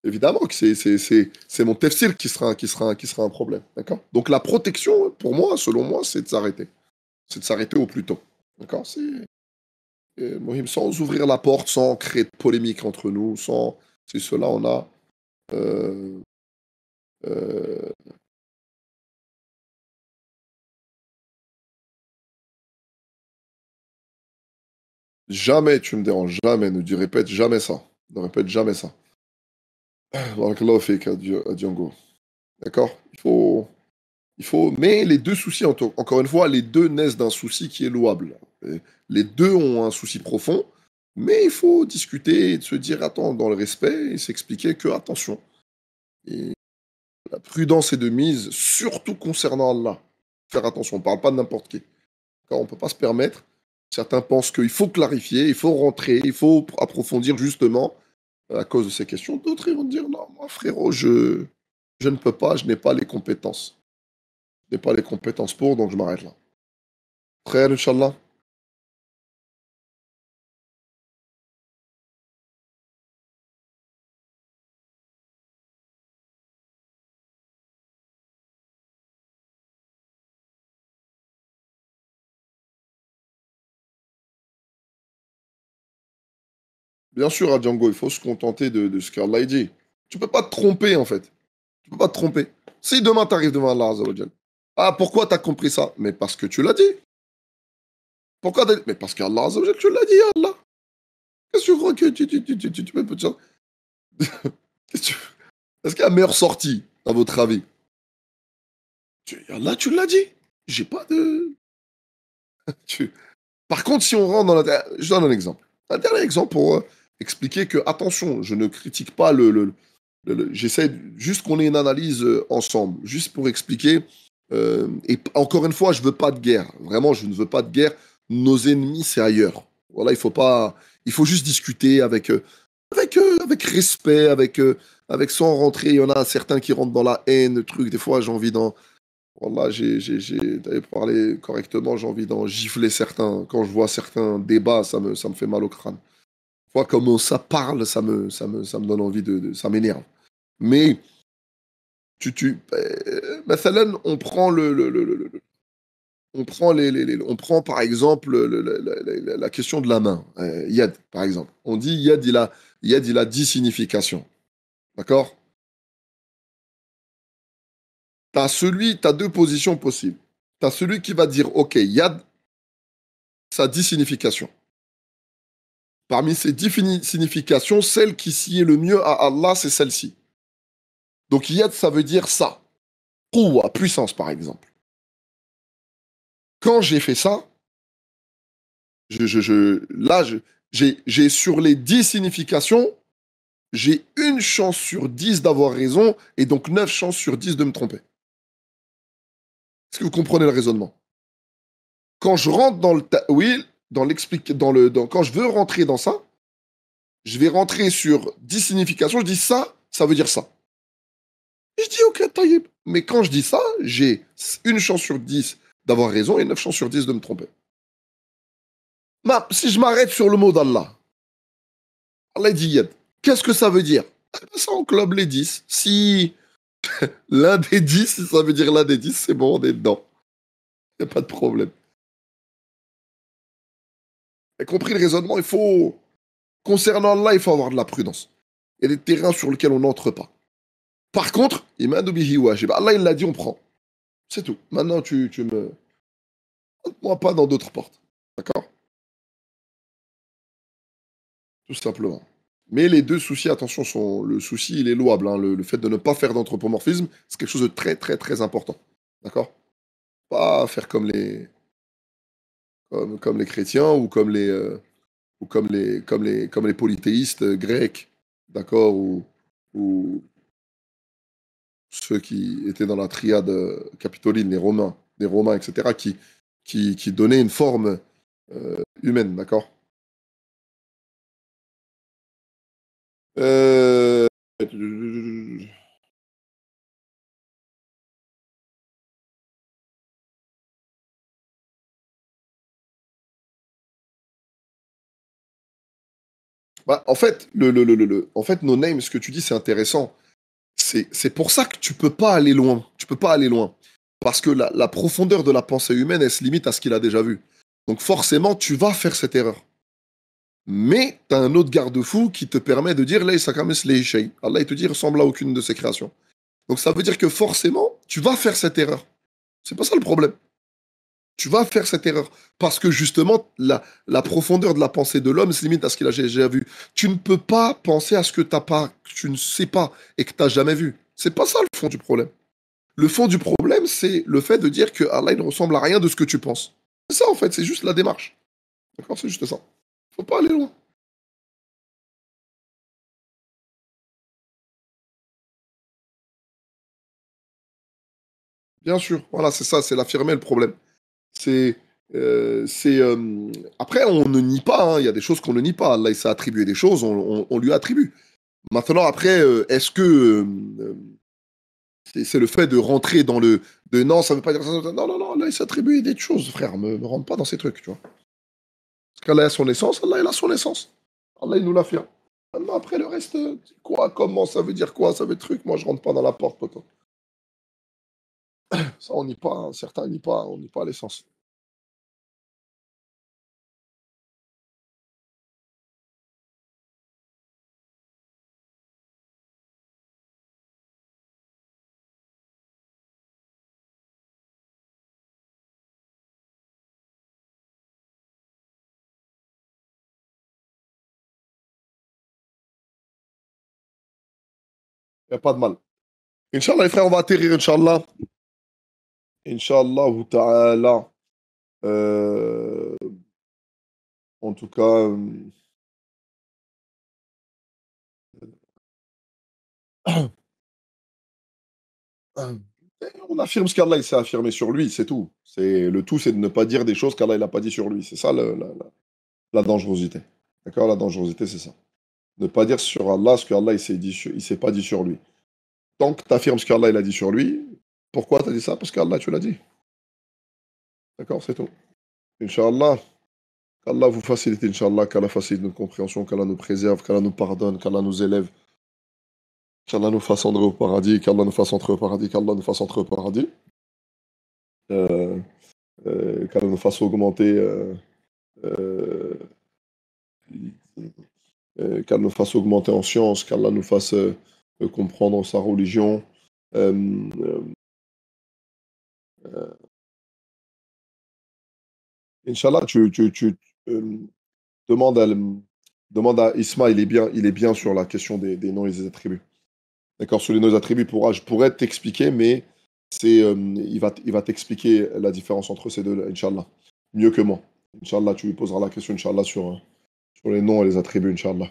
Évidemment que c'est mon tefsir qui sera un problème. D'accord? Donc la protection, pour moi, selon moi, c'est de s'arrêter. C'est de s'arrêter au plus tôt. D'accord? Mohim, sans ouvrir la porte, sans créer de polémique entre nous, sans. C'est cela, on a. euh, euh, jamais tu me déranges, jamais, ne dis répète jamais ça. Ne répète jamais ça. Barakallahu fik, à Django. D'accord? Mais les deux soucis, encore une fois, les deux naissent d'un souci qui est louable. Les deux ont un souci profond, mais il faut discuter et se dire, attends, dans le respect, et s'expliquer que, attention, et la prudence est de mise, surtout concernant Allah. Faire attention, on ne parle pas de n'importe qui. Car on ne peut pas se permettre. Certains pensent qu'il faut clarifier, il faut rentrer, il faut approfondir justement à cause de ces questions. D'autres, ils vont dire, non, moi, frérot, je ne peux pas, je n'ai pas les compétences. Je n'ai pas les compétences pour, donc je m'arrête là. Frère, Inch'Allah. Bien sûr, à Django, il faut se contenter de ce qu'Allah dit. Tu peux pas te tromper, en fait. Tu peux pas te tromper. Si demain tu arrives devant Allah, Azza wa Jal, ah, pourquoi tu as compris ça? Mais parce que tu l'as dit. Pourquoi Mais parce qu'Allah, Azza wa Jal, tu l'as dit, Allah. Qu'est-ce que tu crois que tu peux dire? Qu'est-ce que tu- Est-ce qu'il y a meilleure sortie, à votre avis? Allah, tu l'as dit. J'ai pas de. tu- Par contre, si on rentre dans la. Je donne un exemple. Un dernier exemple pour expliquer que, attention, je ne critique pas j'essaie juste qu'on ait une analyse ensemble, juste pour expliquer. Et encore une fois, je veux pas de guerre. Vraiment, je ne veux pas de guerre. Nos ennemis, c'est ailleurs. Voilà, il faut pas. Il faut juste discuter avec respect, avec sans rentrer. Il y en a certains qui rentrent dans la haine, le truc. Des fois, j'ai envie d'en. Voilà, d'aller parler correctement, j'ai envie d'en gifler certains. Quand je vois certains débats, ça me fait mal au crâne. Une fois comment ça parle, ça me donne envie ça m'énerve. Mais mathalan, on prend par exemple la question de la main. Yad, par exemple. On dit Yad, il a 10 significations. D'accord? T'as deux positions possibles. T'as celui qui va dire, OK, Yad, ça a 10 significations. Parmi ces 10 significations, celle qui s'y est le mieux à Allah, c'est celle-ci. Donc Yad, ça veut dire ça. Quwwa, puissance, par exemple. Quand j'ai fait ça, là, j'ai sur les 10 significations, j'ai une chance sur 10 d'avoir raison et donc 9 chances sur 10 de me tromper. Est-ce que vous comprenez le raisonnement? Quand je rentre dans le oui, quand je veux rentrer dans ça, je vais rentrer sur 10 significations, je dis ça, ça veut dire ça. Et je dis ok, taïeb. Mais quand je dis ça, j'ai une chance sur 10 d'avoir raison et 9 chances sur 10 de me tromper. Si je m'arrête sur le mot d'Allah, Allah dit yad. Qu'est-ce que ça veut dire? Eh ben, ça englobe les 10. Si l'un des 10, ça veut dire l'un des 10, c'est bon, on est dedans. Il n'y a pas de problème. Et compris le raisonnement, concernant Allah, il faut avoir de la prudence. Il y a des terrains sur lesquels on n'entre pas. Par contre, imanu bihi wajib. Allah, il l'a dit, on prend. C'est tout. Maintenant, tu me. Moi, pas dans d'autres portes. D'accord? Tout simplement. Mais les deux soucis, attention, le souci, il est louable, hein. Le fait de ne pas faire d'anthropomorphisme, c'est quelque chose de très, très, très important. D'accord? Pas faire comme les chrétiens ou comme les polythéistes grecs, d'accord? Ou ceux qui étaient dans la triade capitoline, les Romains, etc., qui donnaient une forme humaine, d'accord? Euh, Bah, en fait, No Name, ce que tu dis, c'est intéressant. C'est pour ça que tu peux pas aller loin. Tu peux pas aller loin. Parce que la profondeur de la pensée humaine, elle se limite à ce qu'il a déjà vu. Donc forcément, tu vas faire cette erreur. Mais tu as un autre garde-fou qui te permet de dire Laysa kamithlihi shay. Allah, il te dit, il ressemble à aucune de ses créations. Donc ça veut dire que forcément, tu vas faire cette erreur. C'est pas ça le problème. Tu vas faire cette erreur. Parce que justement, la profondeur de la pensée de l'homme se limite à ce qu'il a déjà vu. Tu ne peux pas penser à ce que, que tu ne sais pas et que tu n'as jamais vu. C'est pas ça le fond du problème. Le fond du problème, c'est le fait de dire que Allah il ne ressemble à rien de ce que tu penses. C'est ça en fait, c'est juste la démarche. D'accord, c'est juste ça. Faut pas aller loin. Bien sûr, voilà, c'est ça, c'est l'affirmer le problème. C'est, c'est après on ne nie pas, hein, il y a des choses qu'on ne nie pas. Allah il s'est attribué des choses, on lui attribue. Maintenant après, est-ce que c'est le fait de rentrer dans le de non, ça veut pas dire ça. Non, non, non, Allah il s'est attribué des choses, frère. Me rentre pas dans ces trucs, tu vois. Parce qu'Allah a son essence, Allah il a son essence. Allah il nous l'affirme. Maintenant, après le reste, quoi, comment, ça veut dire quoi, ça veut truc. Moi je rentre pas dans la porte, poteau. Ça on nie pas, hein, certains nient pas, on nie pas l'essence. Il n'y a pas de mal. Inch'Allah, les frères, on va atterrir, Inch'Allah. Inch'Allah ta'ala. Euh, en tout cas, on affirme ce qu'Allah il s'est affirmé sur lui, c'est tout. Le tout, c'est de ne pas dire des choses qu'Allah il n'a pas dit sur lui. C'est ça la dangerosité. D'accord? La dangerosité, c'est ça. Ne pas dire sur Allah ce qu'Allah il s'est pas dit sur lui. Tant que tu affirmes ce qu'Allah il a dit sur lui, pourquoi tu as dit ça? Parce qu'Allah, tu l'as dit. D'accord? C'est tout. Inch'Allah, qu'Allah vous facilite, Inch'Allah, qu'Allah facilite notre compréhension, qu'Allah nous préserve, qu'Allah nous pardonne, qu'Allah nous élève, qu'Allah nous fasse entrer au paradis, qu'Allah nous fasse entrer au paradis, qu'Allah nous fasse entrer au paradis, euh, qu'Allah nous fasse augmenter, euh, qu'Allah nous fasse augmenter en science, qu'Allah nous fasse comprendre sa religion. Euh, euh, Inch'Allah, euh, demandes à, demande à Isma, il est bien sur la question des noms et des attributs. D'accord, sur les noms et attributs, je pourrais t'expliquer, mais il va t'expliquer la différence entre ces deux-là, Inch'Allah. Mieux que moi. Inch'Allah, tu lui poseras la question, Inch'Allah, sur les noms et les attributs, Inch'Allah.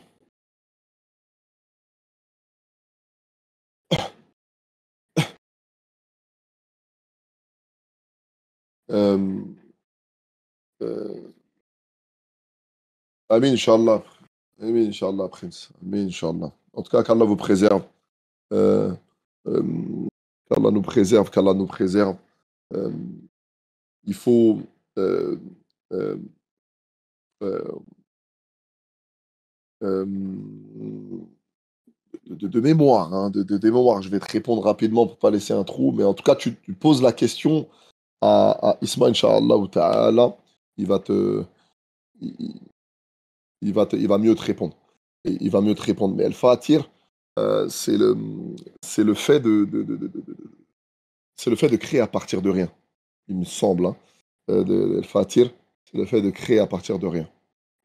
Euh, euh, Amin, Inch'Allah. Amin, Inch'Allah, Prince. Amin, Inch'Allah. En tout cas, qu'Allah vous préserve. Euh, euh, qu'Allah nous préserve, qu'Allah nous préserve. Euh, il faut euh, euh, euh, euh, de mémoire, hein, de mémoire. Je vais te répondre rapidement pour pas laisser un trou, mais en tout cas, tu poses la question à Isma, Inch'Allah ou Ta'ala, il va te, il, il va mieux te répondre. Il va mieux te répondre. Mais Al-Fatir, c'est c'est le fait c'est le fait de créer à partir de rien, il me semble. Hein, Al-Fatir, c'est le fait de créer à partir de rien.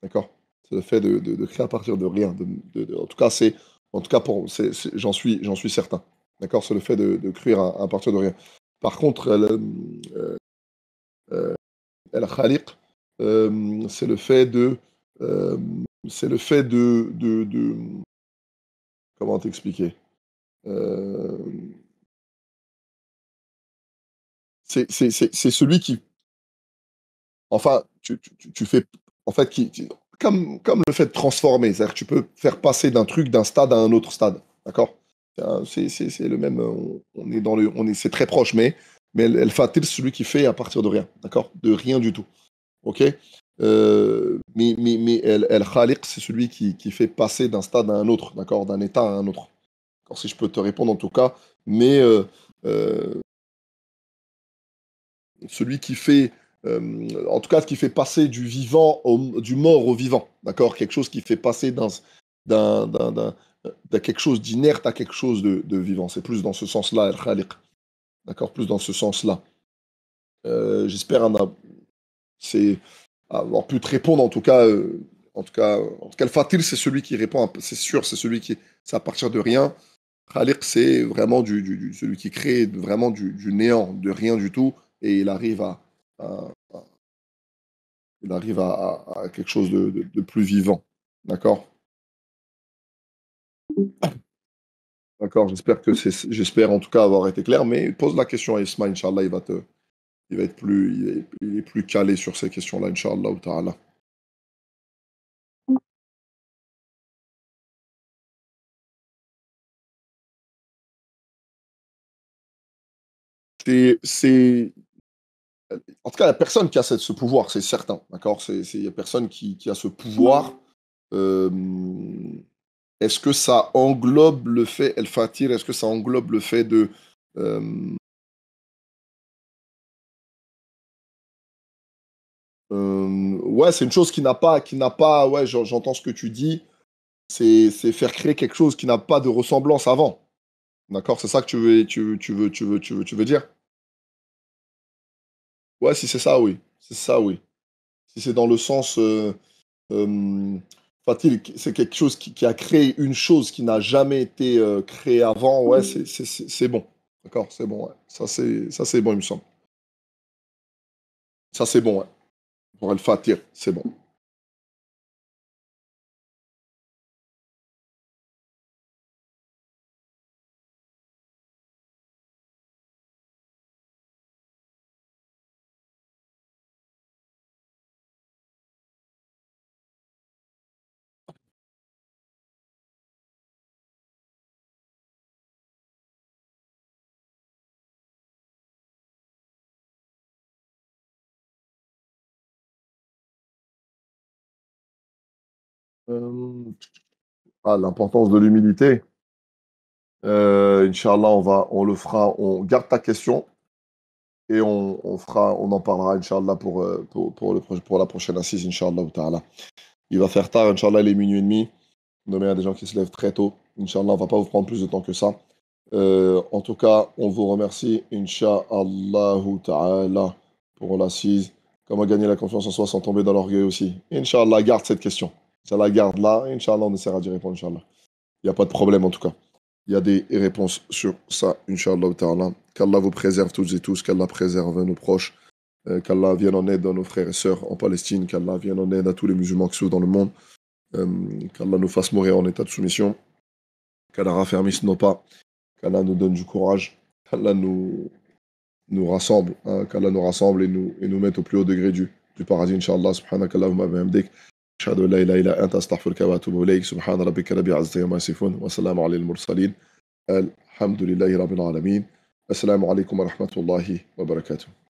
D'accord? C'est le fait de créer à partir de rien. En tout cas, en tout cas j'en suis certain. D'accord? C'est le fait de créer à partir de rien. Par contre, euh, El Khaliq, c'est le fait euh, c'est le fait comment t'expliquer? Euh, c'est celui qui, enfin, tu fais, en fait, comme le fait de transformer, c'est-à-dire que tu peux faire passer d'un truc, d'un stade à un autre stade, d'accord? C'est le même, on est dans c'est très proche, mais El Fatil, c'est celui qui fait à partir de rien, d'accord? De rien du tout, ok? Mais El-Khaliq, c'est celui qui fait passer d'un stade à un autre, d'accord, d'un état à un autre. Alors, si je peux te répondre en tout cas, mais euh, celui qui fait, en tout cas, qui fait passer du vivant, du mort au vivant, d'accord, quelque chose qui fait passer d'un, d'un, d'un- de quelque chose d'inerte à quelque chose de vivant. C'est plus dans ce sens-là, El-Khaliq, d'accord, plus dans ce sens-là. J'espère, Anna, c'est avoir pu te répondre en tout cas, le Fatil, c'est celui qui répond, c'est sûr, c'est celui qui, c'est à partir de rien. Khaliq, c'est vraiment celui qui crée vraiment du néant, de rien du tout, et à- il arrive à quelque chose de plus vivant. D'accord? D'accord, j'espère en tout cas avoir été clair, mais pose la question à Isma, Inch'Allah, il est plus calé sur ces questions-là, Inch'Allah ou ta'ala. C'est, en tout cas, il n'y a personne qui a ce pouvoir, c'est certain. D'accord? Il n'y a personne qui a ce pouvoir. Euh, Est-ce que ça englobe le fait, El Fatir, est-ce que ça englobe le fait de. Ouais, c'est une chose qui n'a pas, ouais, j'entends ce que tu dis, c'est faire créer quelque chose qui n'a pas de ressemblance avant. D'accord? C'est ça que tu veux dire? Ouais, si c'est ça, oui. C'est ça, oui. Si c'est dans le sens. Fatil, c'est quelque chose qui a créé une chose qui n'a jamais été créée avant, ouais, c'est bon. D'accord? C'est bon, ouais. Ça, c'est bon, il me semble. Ça, c'est bon, ouais. Pour El Fatir, c'est bon. Euh, L'importance de l'humilité. Inch'Allah, on le fera. On garde ta question et on en parlera, Inch'Allah, pour la prochaine assise, Inch'Allah ta'ala. Il va faire tard, Inch'Allah, il est minuit et demi. Nommé à des gens qui se lèvent très tôt. Inch'Allah, on va pas vous prendre plus de temps que ça. En tout cas, on vous remercie, Inch'Allah ta'ala, pour l'assise. Comment gagner la confiance en soi sans tomber dans l'orgueil aussi. Inch'Allah, garde cette question. Ça la garde là. Inch'Allah, on essaiera d'y répondre, Inch'Allah. Il n'y a pas de problème en tout cas. Il y a des réponses sur ça, Inch'Allah ta'ala. Qu'Allah vous préserve toutes et tous, qu'Allah préserve nos proches, qu'Allah vienne en aide à nos frères et sœurs en Palestine, qu'Allah vienne en aide à tous les musulmans qui sont dans le monde, euh, qu'Allah nous fasse mourir en état de soumission, qu'Allah raffermisse nos pas, qu'Allah nous donne du courage, qu'Allah nous rassemble, hein, qu'Allah nous rassemble et nous mette au plus haut degré du paradis, Inch'Allah, subhanakallahumma wa bihamdik. أشهد أن لا إله إلا أنت أستغفرك وأتوب إليك سبحان ربك رب العزة عما يصفون وسلام على المرسلين الحمد لله رب العالمين السلام عليكم ورحمة الله وبركاته